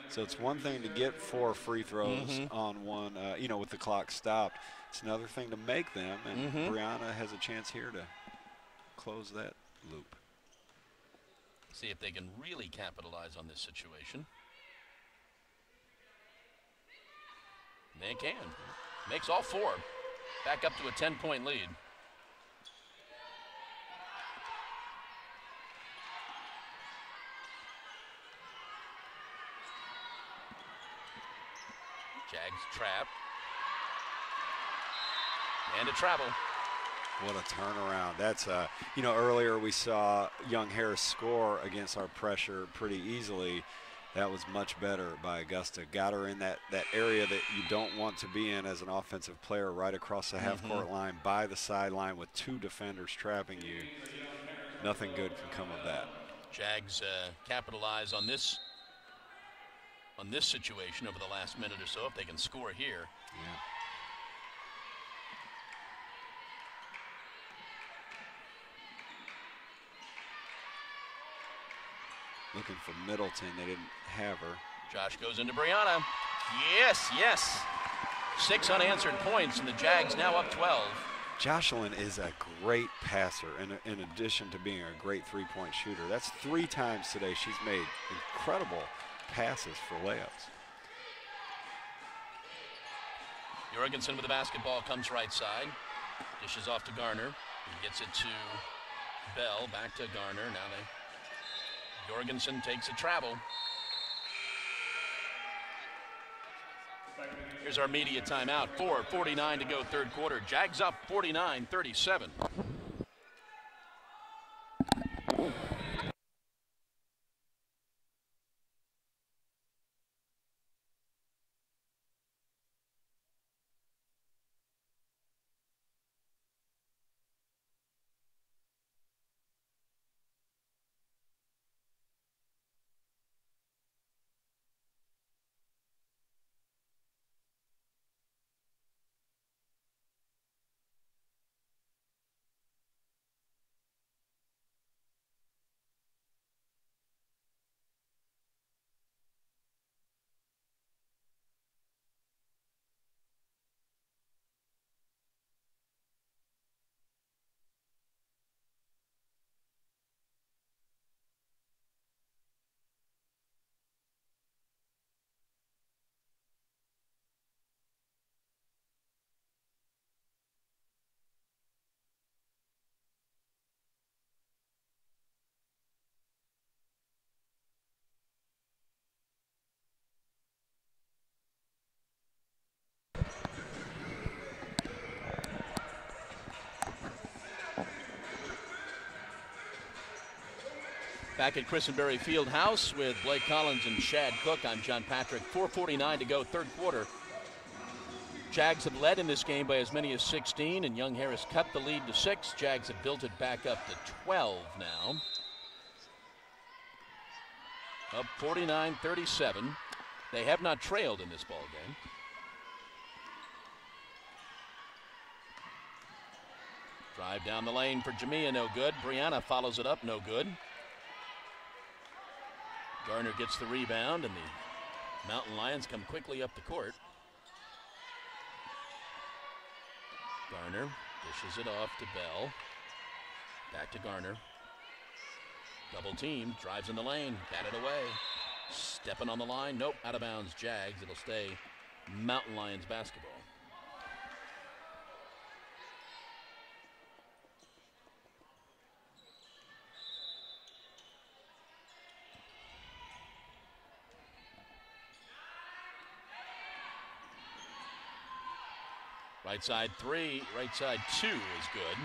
B: So it's one thing to get 4 free throws on one, you know, with the clock stopped. It's another thing to make them, and Brianna has a chance here to close that loop.
A: See if they can really capitalize on this situation. They can. Makes all 4. Back up to a 10-point lead. Jags trap. And a travel.
B: What a turnaround. That's, you know, earlier we saw young Harris score against our pressure pretty easily. That was much better by Augusta. Got her in that area that you don't want to be in as an offensive player, right across the half-court line, by the sideline with 2 defenders trapping you. Nothing good can come of that.
A: Jags capitalize on this situation over the last minute or so if they can score here.
B: Yeah. Looking for Middleton. They didn't have her.
A: Josh goes into Brianna. Yes. 6 unanswered points, and the Jags now up 12.
B: Jocelyn is a great passer in addition to being a great three-point shooter. That's 3 times today she's made incredible passes for layups.
A: Jorgensen with the basketball, comes right side. Dishes off to Garner. He gets it to Bell. Back to Garner. Jorgensen takes a travel. Here's our media timeout. 4:49 to go, third quarter. Jags up 49-37. Back at Christenbersry Fieldhouse with Blake Collins and Shad Cook. I'm John Patrick. 4:49 to go, third quarter. Jags have led in this game by as many as 16, and young Harris cut the lead to 6. Jags have built it back up to 12 now. Up 49-37. They have not trailed in this ball game. Drive down the lane for Jamia, no good. Brianna follows it up, no good. Garner gets the rebound, and the Mountain Lions come quickly up the court. Garner dishes it off to Bell. Back to Garner. Double team, drives in the lane, batted away. Stepping on the line, nope, out of bounds, Jags. It'll stay Mountain Lions basketball. Right side 3, right side 2 is good.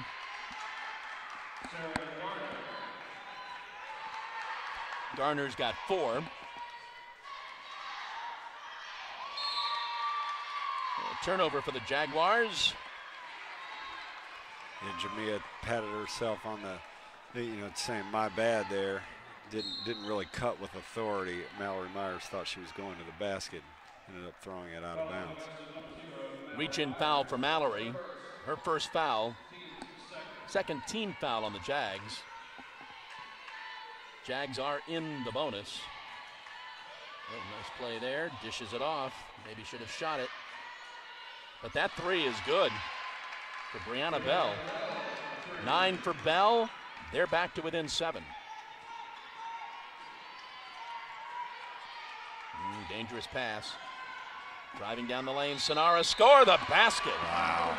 A: Garner's got 4. Turnover for the Jaguars.
B: And Jamia patted herself on the, saying my bad there. Didn't really cut with authority. Mallory Myers thought she was going to the basket. Ended up throwing it out of bounds.
A: Reach-in foul for Mallory. Her first foul. Second team foul on the Jags. Jags are in the bonus. Oh, nice play there. Dishes it off. Maybe should have shot it. But that 3 is good for Brianna Bell. 9 for Bell. They're back to within 7. Dangerous pass. Driving down the lane, Sonara score the basket. Wow.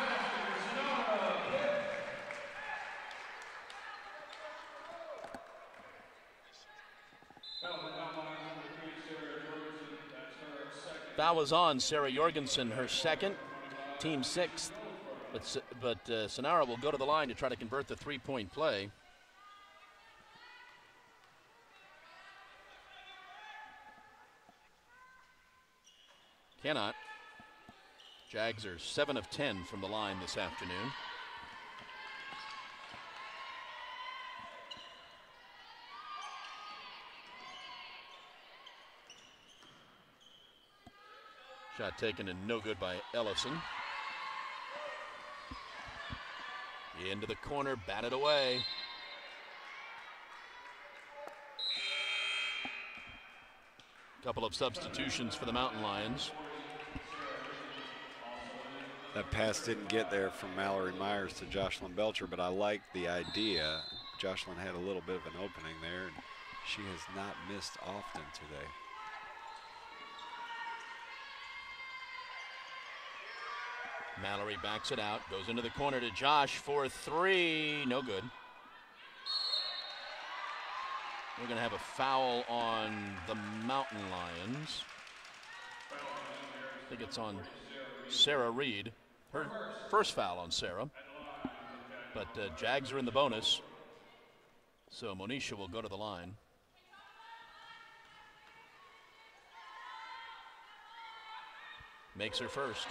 A: Foul was on Sarah Jorgensen, her second, team 6th. But Sonara will go to the line to try to convert the 3-point play. Cannot. Jags are 7 of 10 from the line this afternoon. Shot taken and no good by Ellison. Into the corner, batted away. Couple of substitutions for the Mountain Lions.
B: That pass didn't get there from Mallory Myers to Jocelyn Belcher, but I like the idea. Jocelyn had a little bit of an opening there, and she has not missed often today.
A: Mallory backs it out, goes into the corner to Josh for 3, no good. We're going to have a foul on the Mountain Lions. I think it's on Sarah Reed. Her first foul on Sarah. But Jags are in the bonus. So Monisha will go to the line. Makes her first.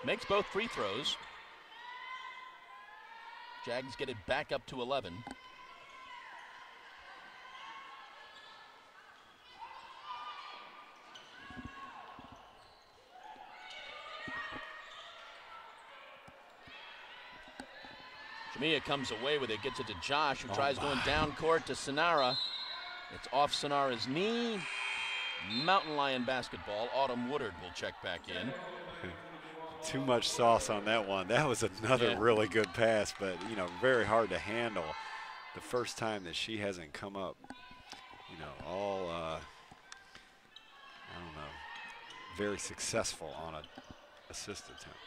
A: Makes both free throws. Jags get it back up to 11. Jamia comes away with it, gets it to Josh, who tries going down court to Sonara. It's off Sonara's knee. Mountain Lion basketball. Autumn Woodard will check back in.
B: Too much sauce on that one. That was another really good pass, but very hard to handle. The first time that she hasn't come up, all I don't know, very successful on an assist attempt.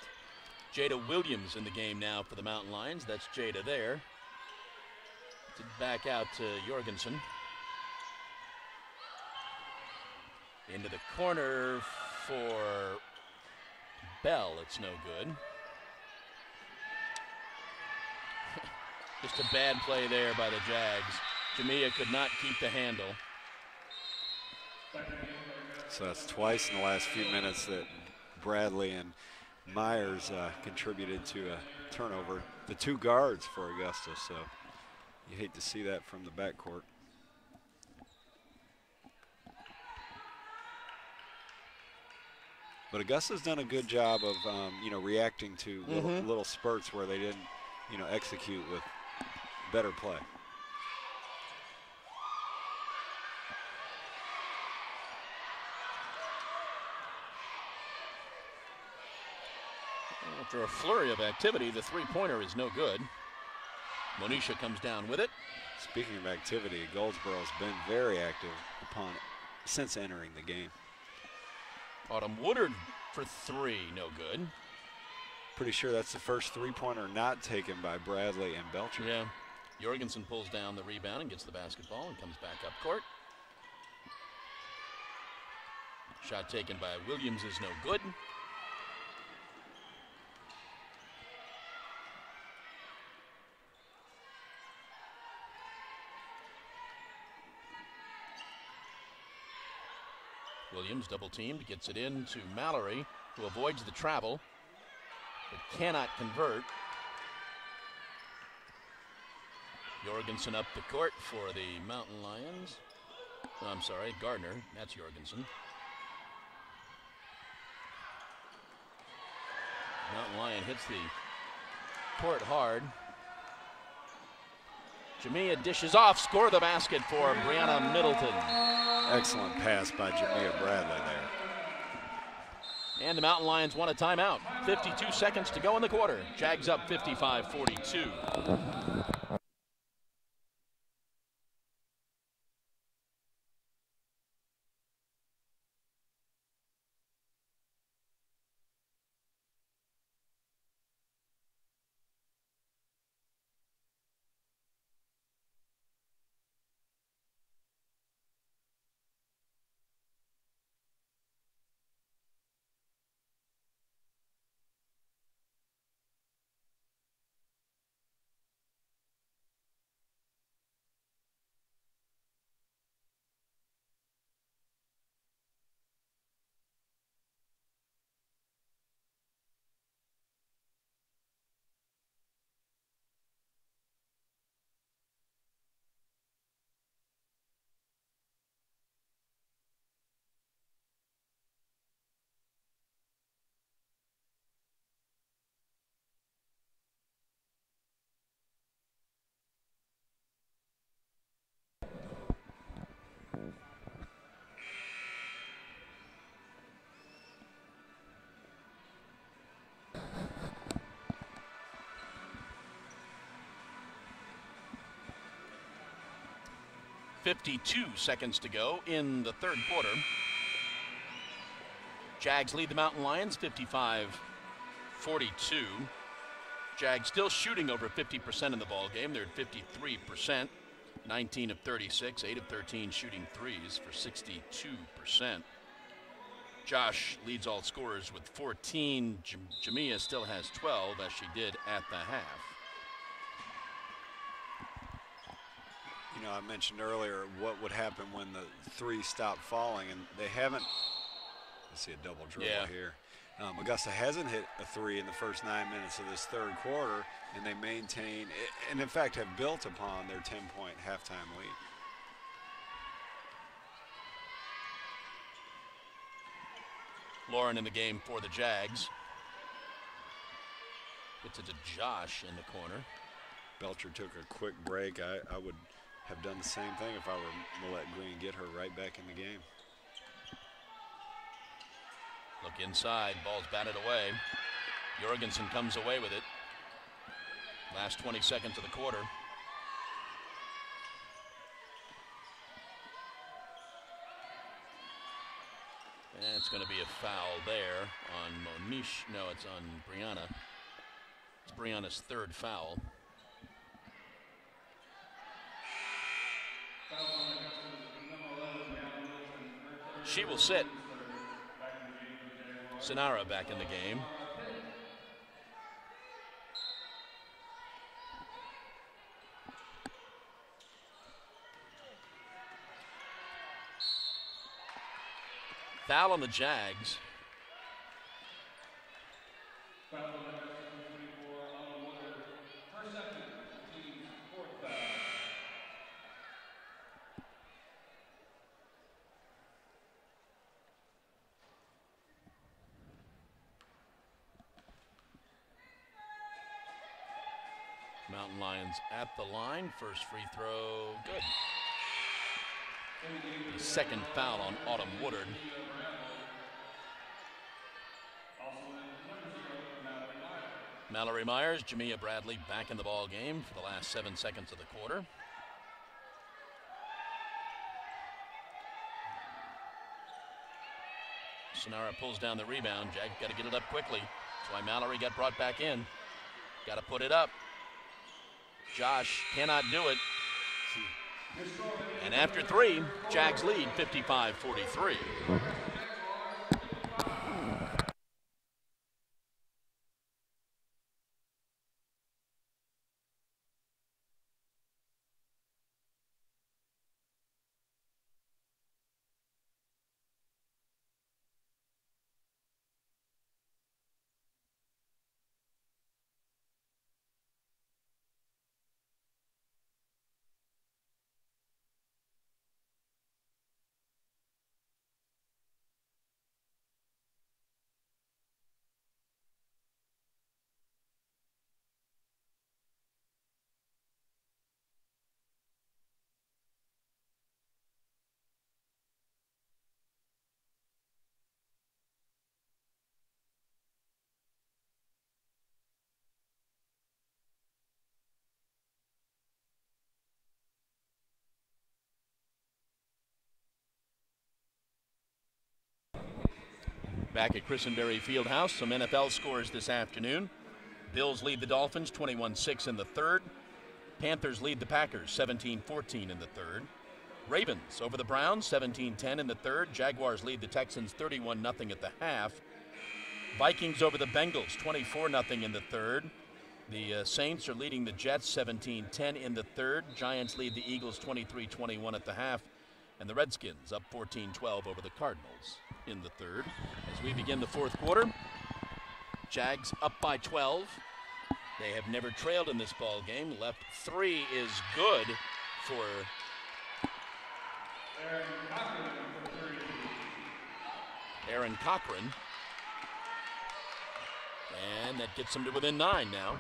A: Jada Williams in the game now for the Mountain Lions. That's Jada there. To back out to Jorgensen. Into the corner for Bell, it's no good. Just a bad play there by the Jags. Jamia could not keep the handle.
B: So that's twice in the last few minutes that Bradley and Myers contributed to a turnover. The 2 guards for Augusta, so you hate to see that from the backcourt. But Augusta's done a good job of, reacting to little spurts where they didn't, execute with better play.
A: After a flurry of activity, the three-pointer is no good. Monisha comes down with it.
B: Speaking of activity, Goldsboro's been very active since entering the game.
A: Autumn Woodard for three, no good.
B: Pretty sure that's the first three-pointer not taken by Bradley and Belcher.
A: Yeah. Jorgensen pulls down the rebound and gets the basketball and comes back up court. Shot taken by Williams is no good. Williams double teamed, gets it in to Mallory, who avoids the travel, but cannot convert. Jorgensen up the court for the Mountain Lions. Oh, I'm sorry, Gardner, that's Jorgensen. Mountain Lion hits the court hard. Jamia dishes off, score the basket for Brianna Middleton.
B: Excellent pass by Jamia Bradley there.
A: And the Mountain Lions want a timeout. 52 seconds to go in the quarter. Jags up 55-42. .52 seconds to go in the third quarter. Jags lead the Mountain Lions 55-42. Jags still shooting over 50% in the ball game. They're at 53%. 19 of 36, 8 of 13 shooting threes for 62%. Josh leads all scorers with 14. Jamia still has 12, as she did at the half.
B: You know, I mentioned earlier what would happen when the three stopped falling, and they haven't. Let's see a double dribble here. Augusta hasn't hit a three in the first 9 minutes of this third quarter, and they maintain, and in fact have built upon their 10-point halftime lead.
A: Lauren in the game for the Jags. Gets it to Josh in the corner.
B: Belcher took a quick break. I would have done the same thing if I were Millette Green, get her right back in the game.
A: Look inside, ball's batted away. Jorgensen comes away with it. Last 20 seconds of the quarter. And it's going to be a foul there on Monish. No, it's on Brianna. It's Brianna's third foul. She will sit. Sonara back in the game. Foul on the Jags. Mountain Lions at the line. First free throw, good. The second foul on Autumn Woodard. Mallory Myers, Jamia Bradley back in the ball game for the last 7 seconds of the quarter. Sonara pulls down the rebound. Jag got to get it up quickly. That's why Mallory got brought back in. Got to put it up. Josh cannot do it. And after three, Jags lead 55-43. Back at Christenbersry Fieldhouse, some NFL scores this afternoon. Bills lead the Dolphins 21-6 in the third. Panthers lead the Packers 17-14 in the third. Ravens over the Browns 17-10 in the third. Jaguars lead the Texans 31-0 at the half. Vikings over the Bengals 24-0 in the third. The Saints are leading the Jets 17-10 in the third. Giants lead the Eagles 23-21 at the half. And the Redskins up 14-12 over the Cardinals in the third. As we begin the fourth quarter, Jags up by 12. They have never trailed in this ball game. Left three is good for Aaron Cochran. And that gets them to within 9 now.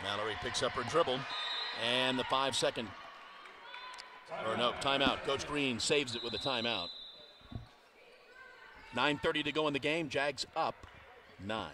A: Mallory picks up her dribble. And the 5-second, or no, timeout. Coach Green saves it with a timeout. 9:30 to go in the game. Jags up 9.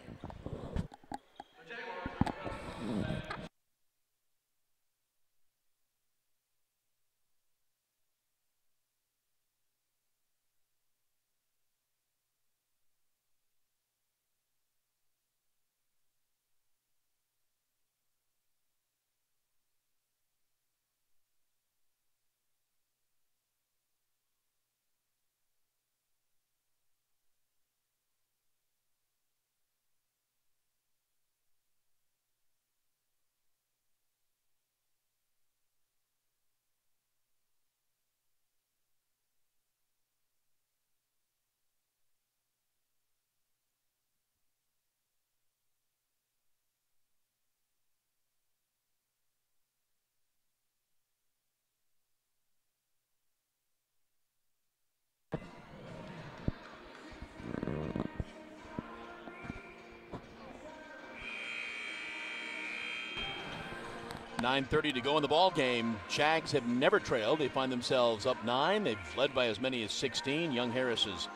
A: .9:30 to go in the ball game. Jags have never trailed. They find themselves up 9. They've led by as many as 16. Young Harris has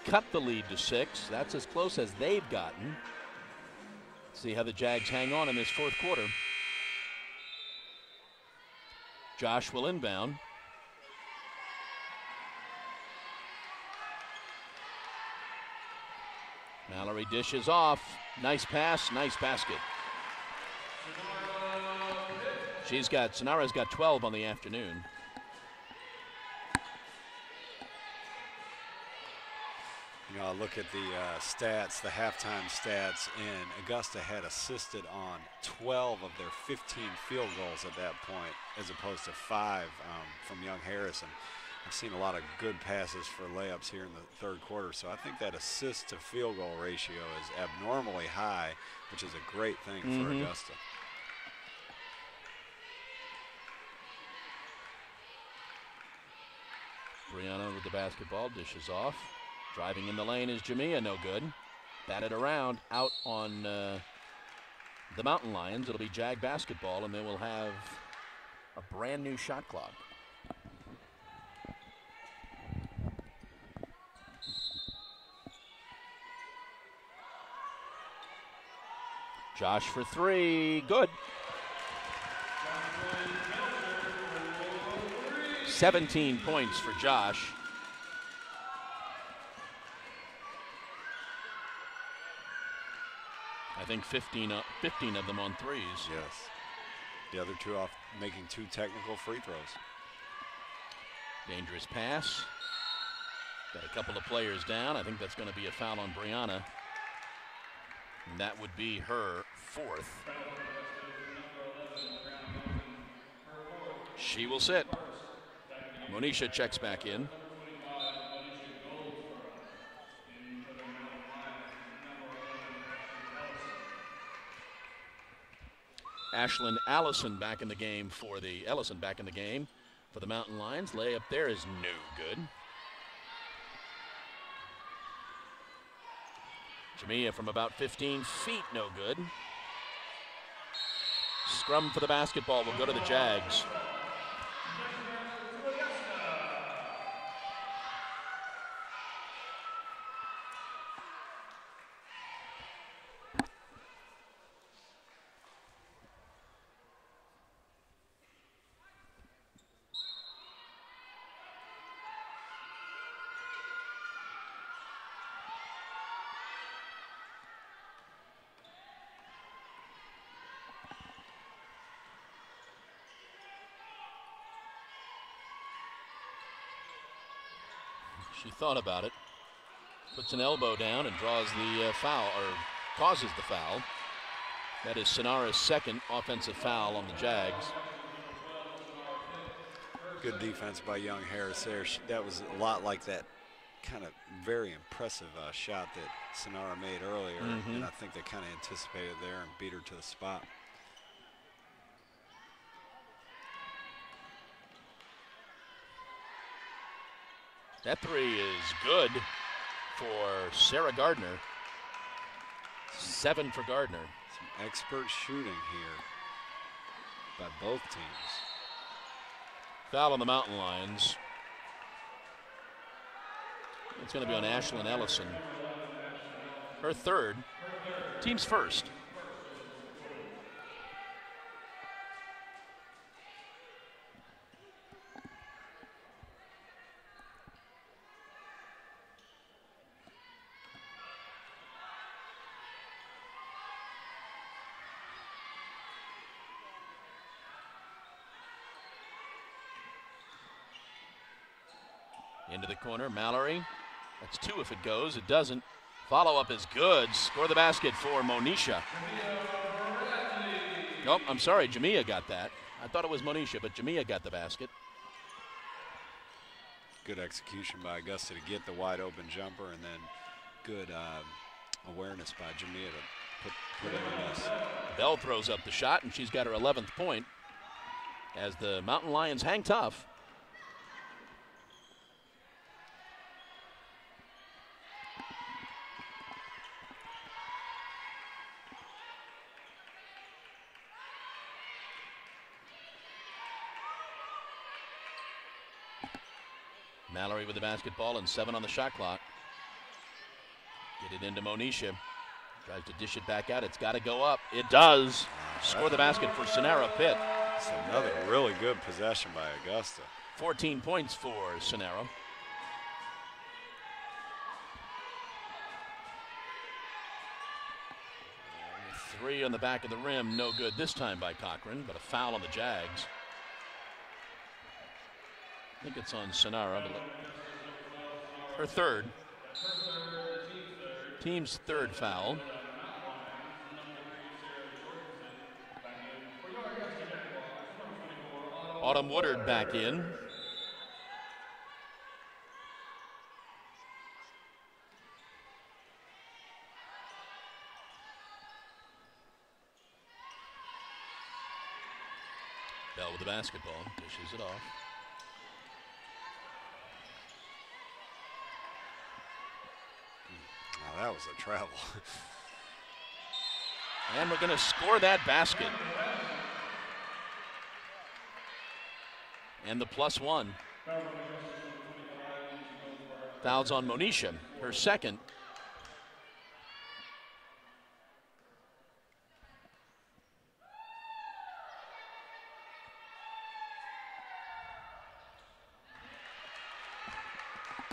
A: cut the lead to 6. That's as close as they've gotten. See how the Jags hang on in this fourth quarter. Josh will inbound. Mallory dishes off. Nice pass, nice basket. Sonara's got 12 on the afternoon.
B: You know, I look at the stats, the halftime stats, and Augusta had assisted on 12 of their 15 field goals at that point, as opposed to 5 from Young Harrison. I've seen a lot of good passes for layups here in the third quarter, so I think that assist to field goal ratio is abnormally high, which is a great thing for Augusta.
A: Brianna with the basketball, dishes off. Driving in the lane is Jamia, no good. Batted around, out on the Mountain Lions. It'll be Jag basketball, and they will have a brand new shot clock. Josh for three, good. 17 points for Josh. I think 15 of them on threes.
B: Yes. The other two off making 2 technical free throws.
A: Dangerous pass. Got a couple of players down. I think that's going to be a foul on Brianna. And that would be her 4th. She will sit. Monisha checks back in. Ashlyn Ellison back in the game for the Mountain Lions. Layup there is no good. Jamia from about 15 feet, no good. Scrum for the basketball will go to the Jags. She thought about it, puts an elbow down and draws the foul, or causes the foul. That is Sonara's 2nd offensive foul on the Jags.
B: Good defense by Young Harris there. That was a lot like that kind of very impressive shot that Sonara made earlier. And I think they kind of anticipated there and beat her to the spot.
A: That three is good for Sarah Gardner. 7 for Gardner.
B: Some expert shooting here by both teams.
A: Foul on the Mountain Lions. It's going to be on Ashlyn Ellison. Her 3rd. Team's 1st. Into the corner, Mallory. That's 2 if it goes. It doesn't. Follow-up is good. Score the basket for Monisha. Nope, I'm sorry, Jamia got that. I thought it was Monisha, but Jamia got the basket.
B: Good execution by Augusta to get the wide open jumper, and then good awareness by Jamia to put in the miss.
A: Bell throws up the shot, and she's got her 11th point as the Mountain Lions hang tough. Mallory with the basketball and 7 on the shot clock. Get it into Monisha. Tries to dish it back out. It's got to go up. It does. Score the basket for Sonara Pitt.
B: It's another really good possession by Augusta.
A: 14 points for Sonara. Three on the back of the rim. No good this time by Cochran, but a foul on the Jags. I think it's on Sonara, but her 3rd. Team's 3rd foul. Autumn Woodard back in. Bell with the basketball, dishes it off.
B: Now that was a travel.
A: And we're going to score that basket. And the +1. Fouls on Monisha, her 2nd.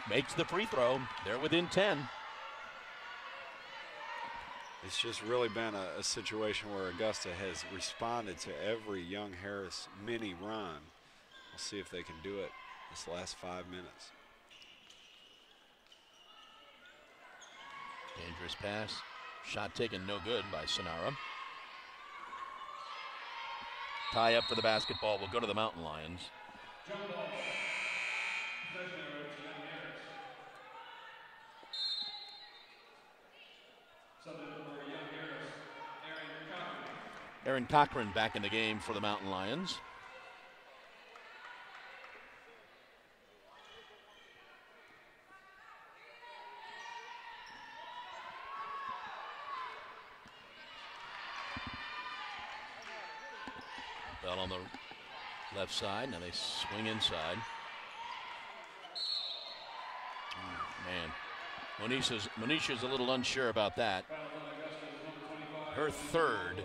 D: makes the free throw. They're within 10.
B: It's just really been a situation where Augusta has responded to every Young Harris mini run. We'll see if they can do it this last 5 minutes.
D: Dangerous pass. Shot taken no good by Sonara. Tie up for the basketball will go to the Mountain Lions. Aaron Cochran back in the game for the Mountain Lions. Bell on the left side. Now they swing inside. Man, Monisha's a little unsure about that. Her third.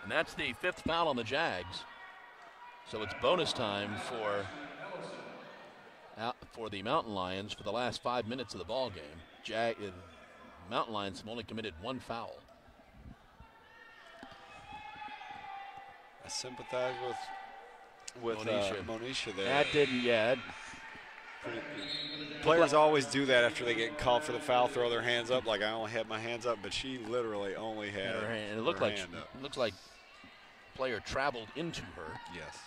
D: And that's the 5th foul on the Jags. So it's bonus time for the Mountain Lions for the last 5 minutes of the ball game. Mountain Lions have only committed 1 foul.
B: I sympathize with Monisha there.
D: That didn't yet.
B: Players always do that after they get called for the foul, throw their hands up like I only had my hands up, but she literally only had
D: her hand. It looks like player traveled into her.
B: Yes.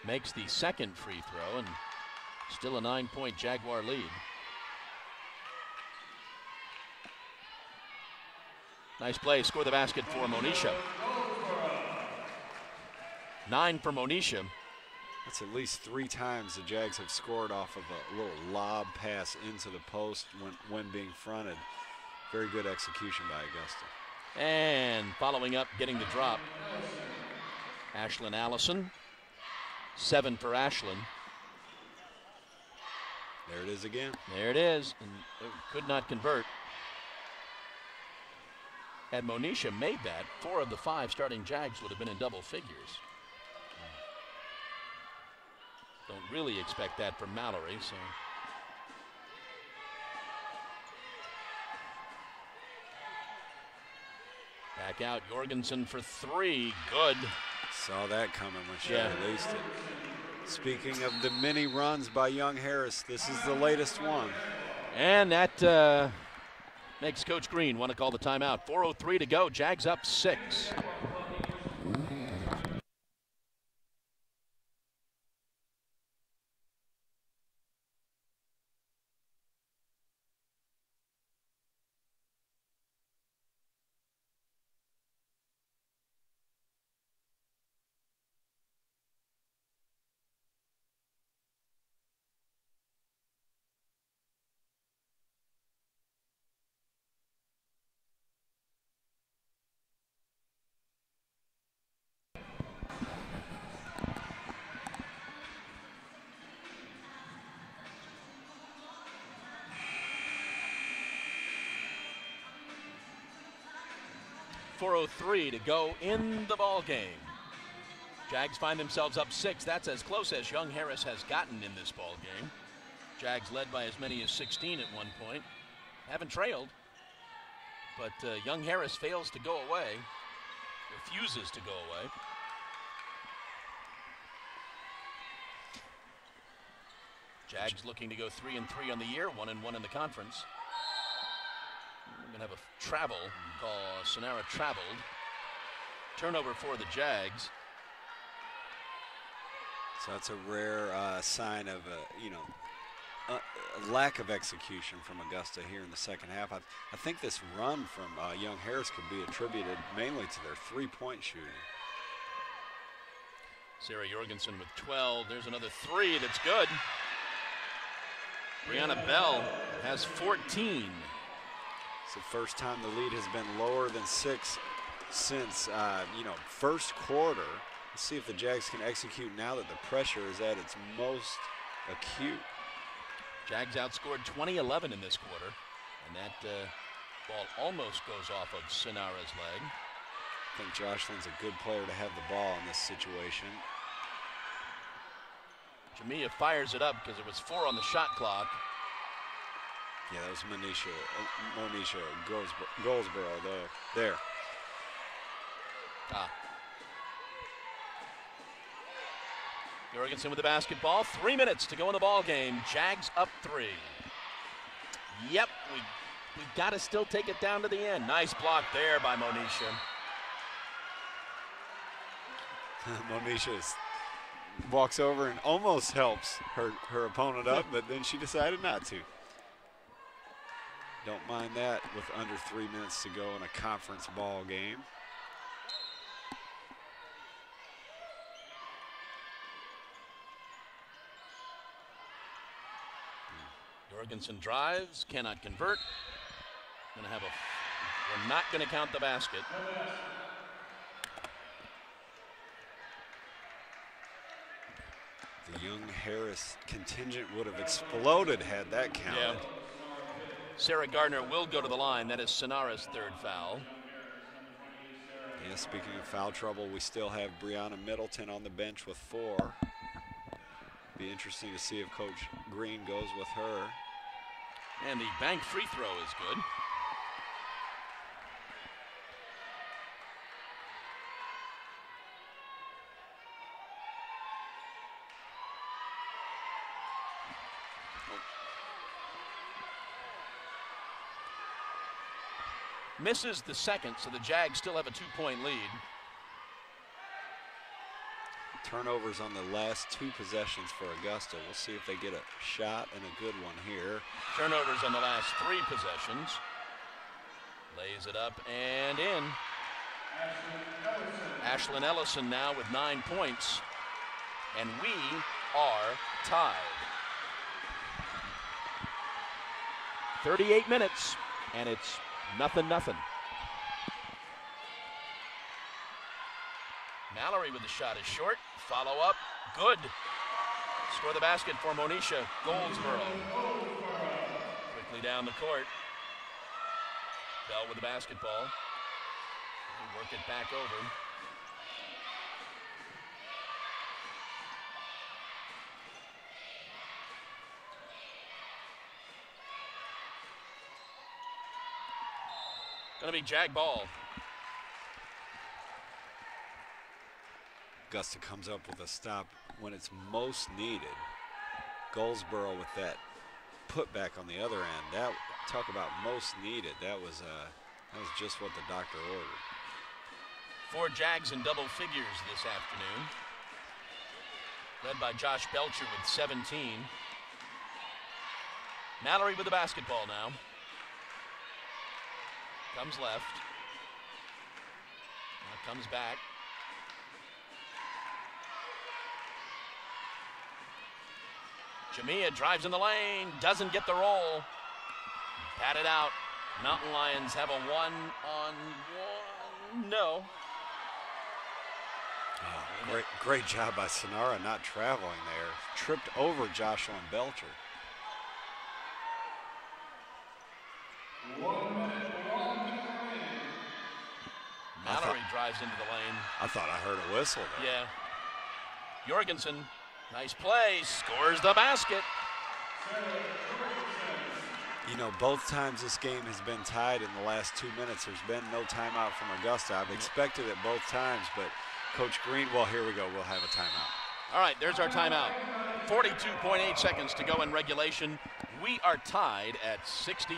D: Makes the second free throw, and still a 9-point Jaguar lead. Nice play, score the basket for Monisha. 9 for Monisha.
B: That's at least 3 times the Jags have scored off of a little lob pass into the post when being fronted. Very good execution by Augusta.
D: And following up, getting the drop, Ashlyn Allison. 7 for Ashlyn.
B: There it is again.
D: There it is, and could not convert. Had Monisha made that, 4 of the 5 starting Jags would have been in double figures. Don't really expect that from Mallory, so. Back out, Jorgensen for 3, good.
B: Saw that coming when she released it. Speaking of the mini runs by Young Harris, this is the latest one.
D: And that makes Coach Green want to call the timeout. 4:03 to go, Jags up 6. .403 to go in the ball game. Jags find themselves up 6. That's as close as Young Harris has gotten in this ball game. Jags led by as many as 16 at one point. Haven't trailed, but Young Harris fails to go away, refuses to go away. Jags looking to go 3-3 on the year, 1-1 in the conference. We're going to have a travel call. Sonara traveled. Turnover for the Jags.
B: So it's a rare sign of a lack of execution from Augusta here in the second half. I think this run from Young Harris could be attributed mainly to their three-point shooting.
D: Sarah Jorgensen with 12. There's another 3 that's good. Brianna Bell has 14.
B: It's the first time the lead has been lower than 6 since, first quarter. Let's see if the Jags can execute now that the pressure is at its most acute.
D: Jags outscored 20-11 in this quarter, and that ball almost goes off of Sonara's leg.
B: I think Jocelyn's a good player to have the ball in this situation.
D: Jamia fires it up because it was 4 on the shot clock.
B: Yeah, that was Monisha Goldsboro there.
D: Jorgensen with the basketball. 3 minutes to go in the ball game. Jags up 3. Yep, we've got to still take it down to the end. Nice block there by Monisha.
B: Monisha walks over and almost helps her opponent up, but then she decided not to. Don't mind that with under 3 minutes to go in a conference ball game.
D: Jorgensen drives, cannot convert. We're not going to count the basket.
B: The Young Harris contingent would have exploded had that counted.
D: Yeah. Sarah Gardner will go to the line. That is Sonara's 3rd foul.
B: Yeah, speaking of foul trouble, we still have Brianna Middleton on the bench with 4. Be interesting to see if Coach Green goes with her.
D: And the bank free throw is good. Misses the second, so the Jags still have a 2-point lead.
B: Turnovers on the last 2 possessions for Augusta. We'll see if they get a shot and a good one here.
D: Turnovers on the last 3 possessions. Lays it up and in. Ashlyn Ellison now with 9 points. And we are tied. 38 minutes, and it's 0-0. Mallory with the shot is short. Follow up, good. Score the basket for Monisha Goldsboro. Quickly down the court. Bell with the basketball. We'll work it back over. Gonna be Jag ball.
B: Augusta comes up with a stop when it's most needed. Goldsboro with that putback on the other end. That, talk about most needed. That was just what the doctor ordered.
D: 4 Jags in double figures this afternoon. Led by Josh Belcher with 17. Mallory with the basketball now. Comes left. Now comes back. Jamia drives in the lane, doesn't get the roll. Batted out. Mountain Lions have a 1-on-1. No.
B: Oh, great job by Sonara not traveling there. Tripped over Jocelyn Belcher.
D: Mallory drives into the lane.
B: I thought I heard a whistle there.
D: Yeah. Jorgensen, nice play, scores the basket.
B: You know, both times this game has been tied in the last 2 minutes. There's been no timeout from Augusta. I've expected it both times, but Coach Green, well, here we go. We'll have a timeout.
D: All right, there's our timeout. 42.8 seconds to go in regulation. We are tied at 68.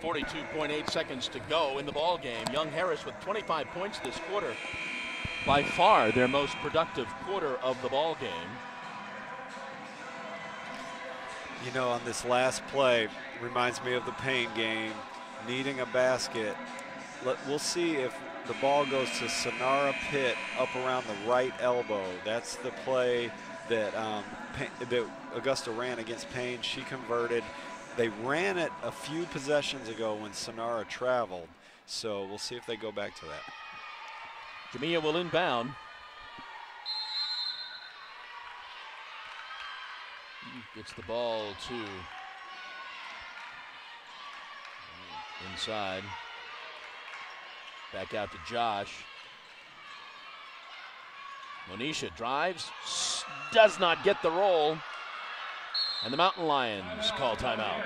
D: 42.8 seconds to go in the ball game. Young Harris with 25 points this quarter. By far their most productive quarter of the ball game.
B: You know, on this last play, reminds me of the Payne game, needing a basket. We'll see if the ball goes to Sonara Pitt up around the right elbow. That's the play that, that Augusta ran against Payne. She converted. They ran it a few possessions ago when Sonara traveled. So we'll see if they go back to that.
D: Jamia will inbound. Gets the ball to inside. Back out to Josh. Monisha drives, does not get the roll. And the Mountain Lions call timeout.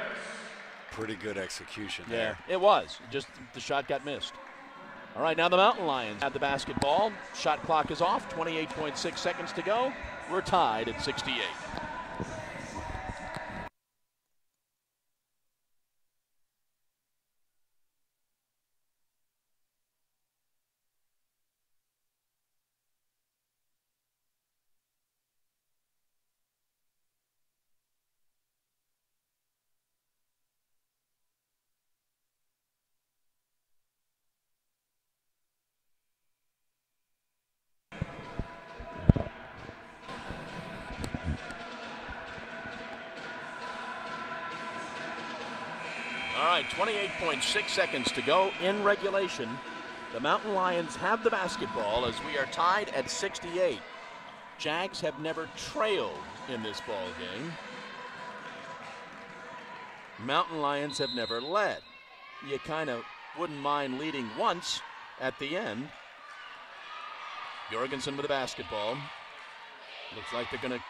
B: Pretty good execution there.
D: Yeah, it was. Just the shot got missed. All right, now the Mountain Lions have the basketball. Shot clock is off, 28.6 seconds to go. We're tied at 68. All right, 28.6 seconds to go in regulation. The Mountain Lions have the basketball as we are tied at 68. Jags have never trailed in this ball game. Mountain Lions have never led. You kind of wouldn't mind leading once at the end. Jorgensen with the basketball. Looks like they're going to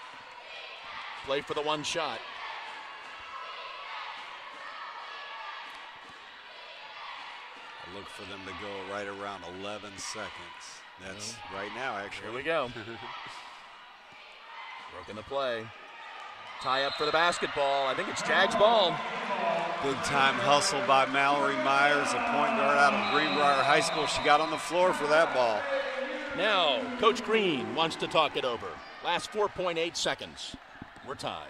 D: play for the one shot.
B: I look for them to go right around 11 seconds. That's right now, actually.
D: Here we go. Broken the play. Tie up for the basketball. I think it's Jags ball.
B: Big time hustle by Mallory Myers, a point guard out of Greenbrier High School. She got on the floor for that ball.
D: Now, Coach Green wants to talk it over. Last 4.8 seconds. We're tied.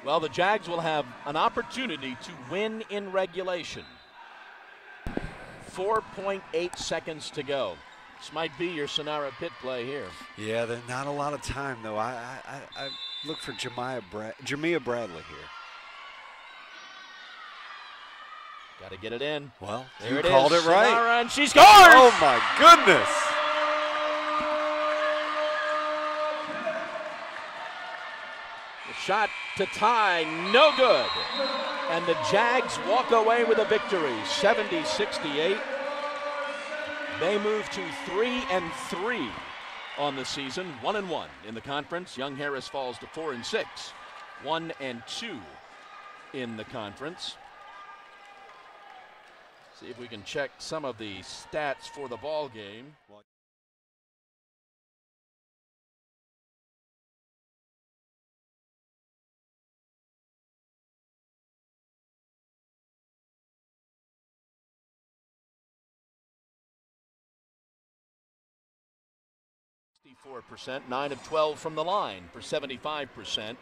D: Well, the Jags will have an opportunity to win in regulation. 4.8 seconds to go. This might be your Sonara Pitt play here.
B: Yeah, there's not a lot of time, though. I look for Jamia Bradley here.
D: Got to get it in.
B: Well,
D: there
B: you
D: it
B: called
D: is.
B: it right.
D: Sonara, and she scores!
B: Oh, my goodness.
D: Shot to tie, no good. And the Jags walk away with a victory, 70-68. They move to 3-3 on the season, 1-1 in the conference. Young Harris falls to 4-6, 1-2 in the conference. See if we can check some of the stats for the ball game. %, 9 of 12 from the line for 75%.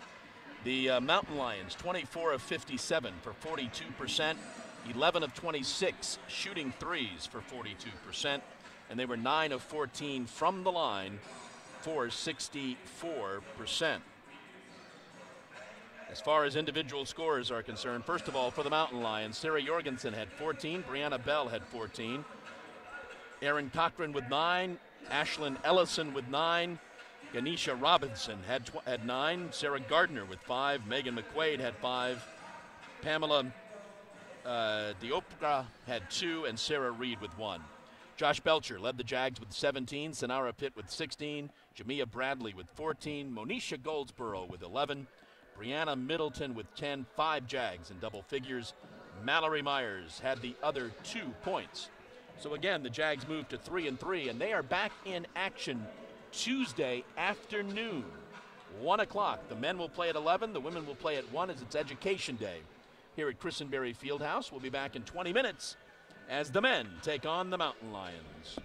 D: The Mountain Lions, 24 of 57 for 42%, 11 of 26 shooting threes for 42%, and they were 9 of 14 from the line for 64%. As far as individual scores are concerned, first of all, for the Mountain Lions, Sarah Jorgensen had 14, Brianna Bell had 14, Erin Cochran with 9, Ashlyn Ellison with 9, Ganesha Robinson had 9, Sarah Gardner with 5, Megan McQuaid had 5, Pamela Diopra had 2, and Sarah Reed with 1. Josh Belcher led the Jags with 17, Sonara Pitt with 16, Jamia Bradley with 14, Monisha Goldsboro with 11, Brianna Middleton with 10, 5 Jags in double figures. Mallory Myers had the other 2 points. So again, the Jags moved to 3-3, and they are back in action Tuesday afternoon, 1 o'clock. The men will play at 11, the women will play at 1 as it's Education Day here at Christenbersry Fieldhouse. We'll be back in 20 minutes as the men take on the Mountain Lions.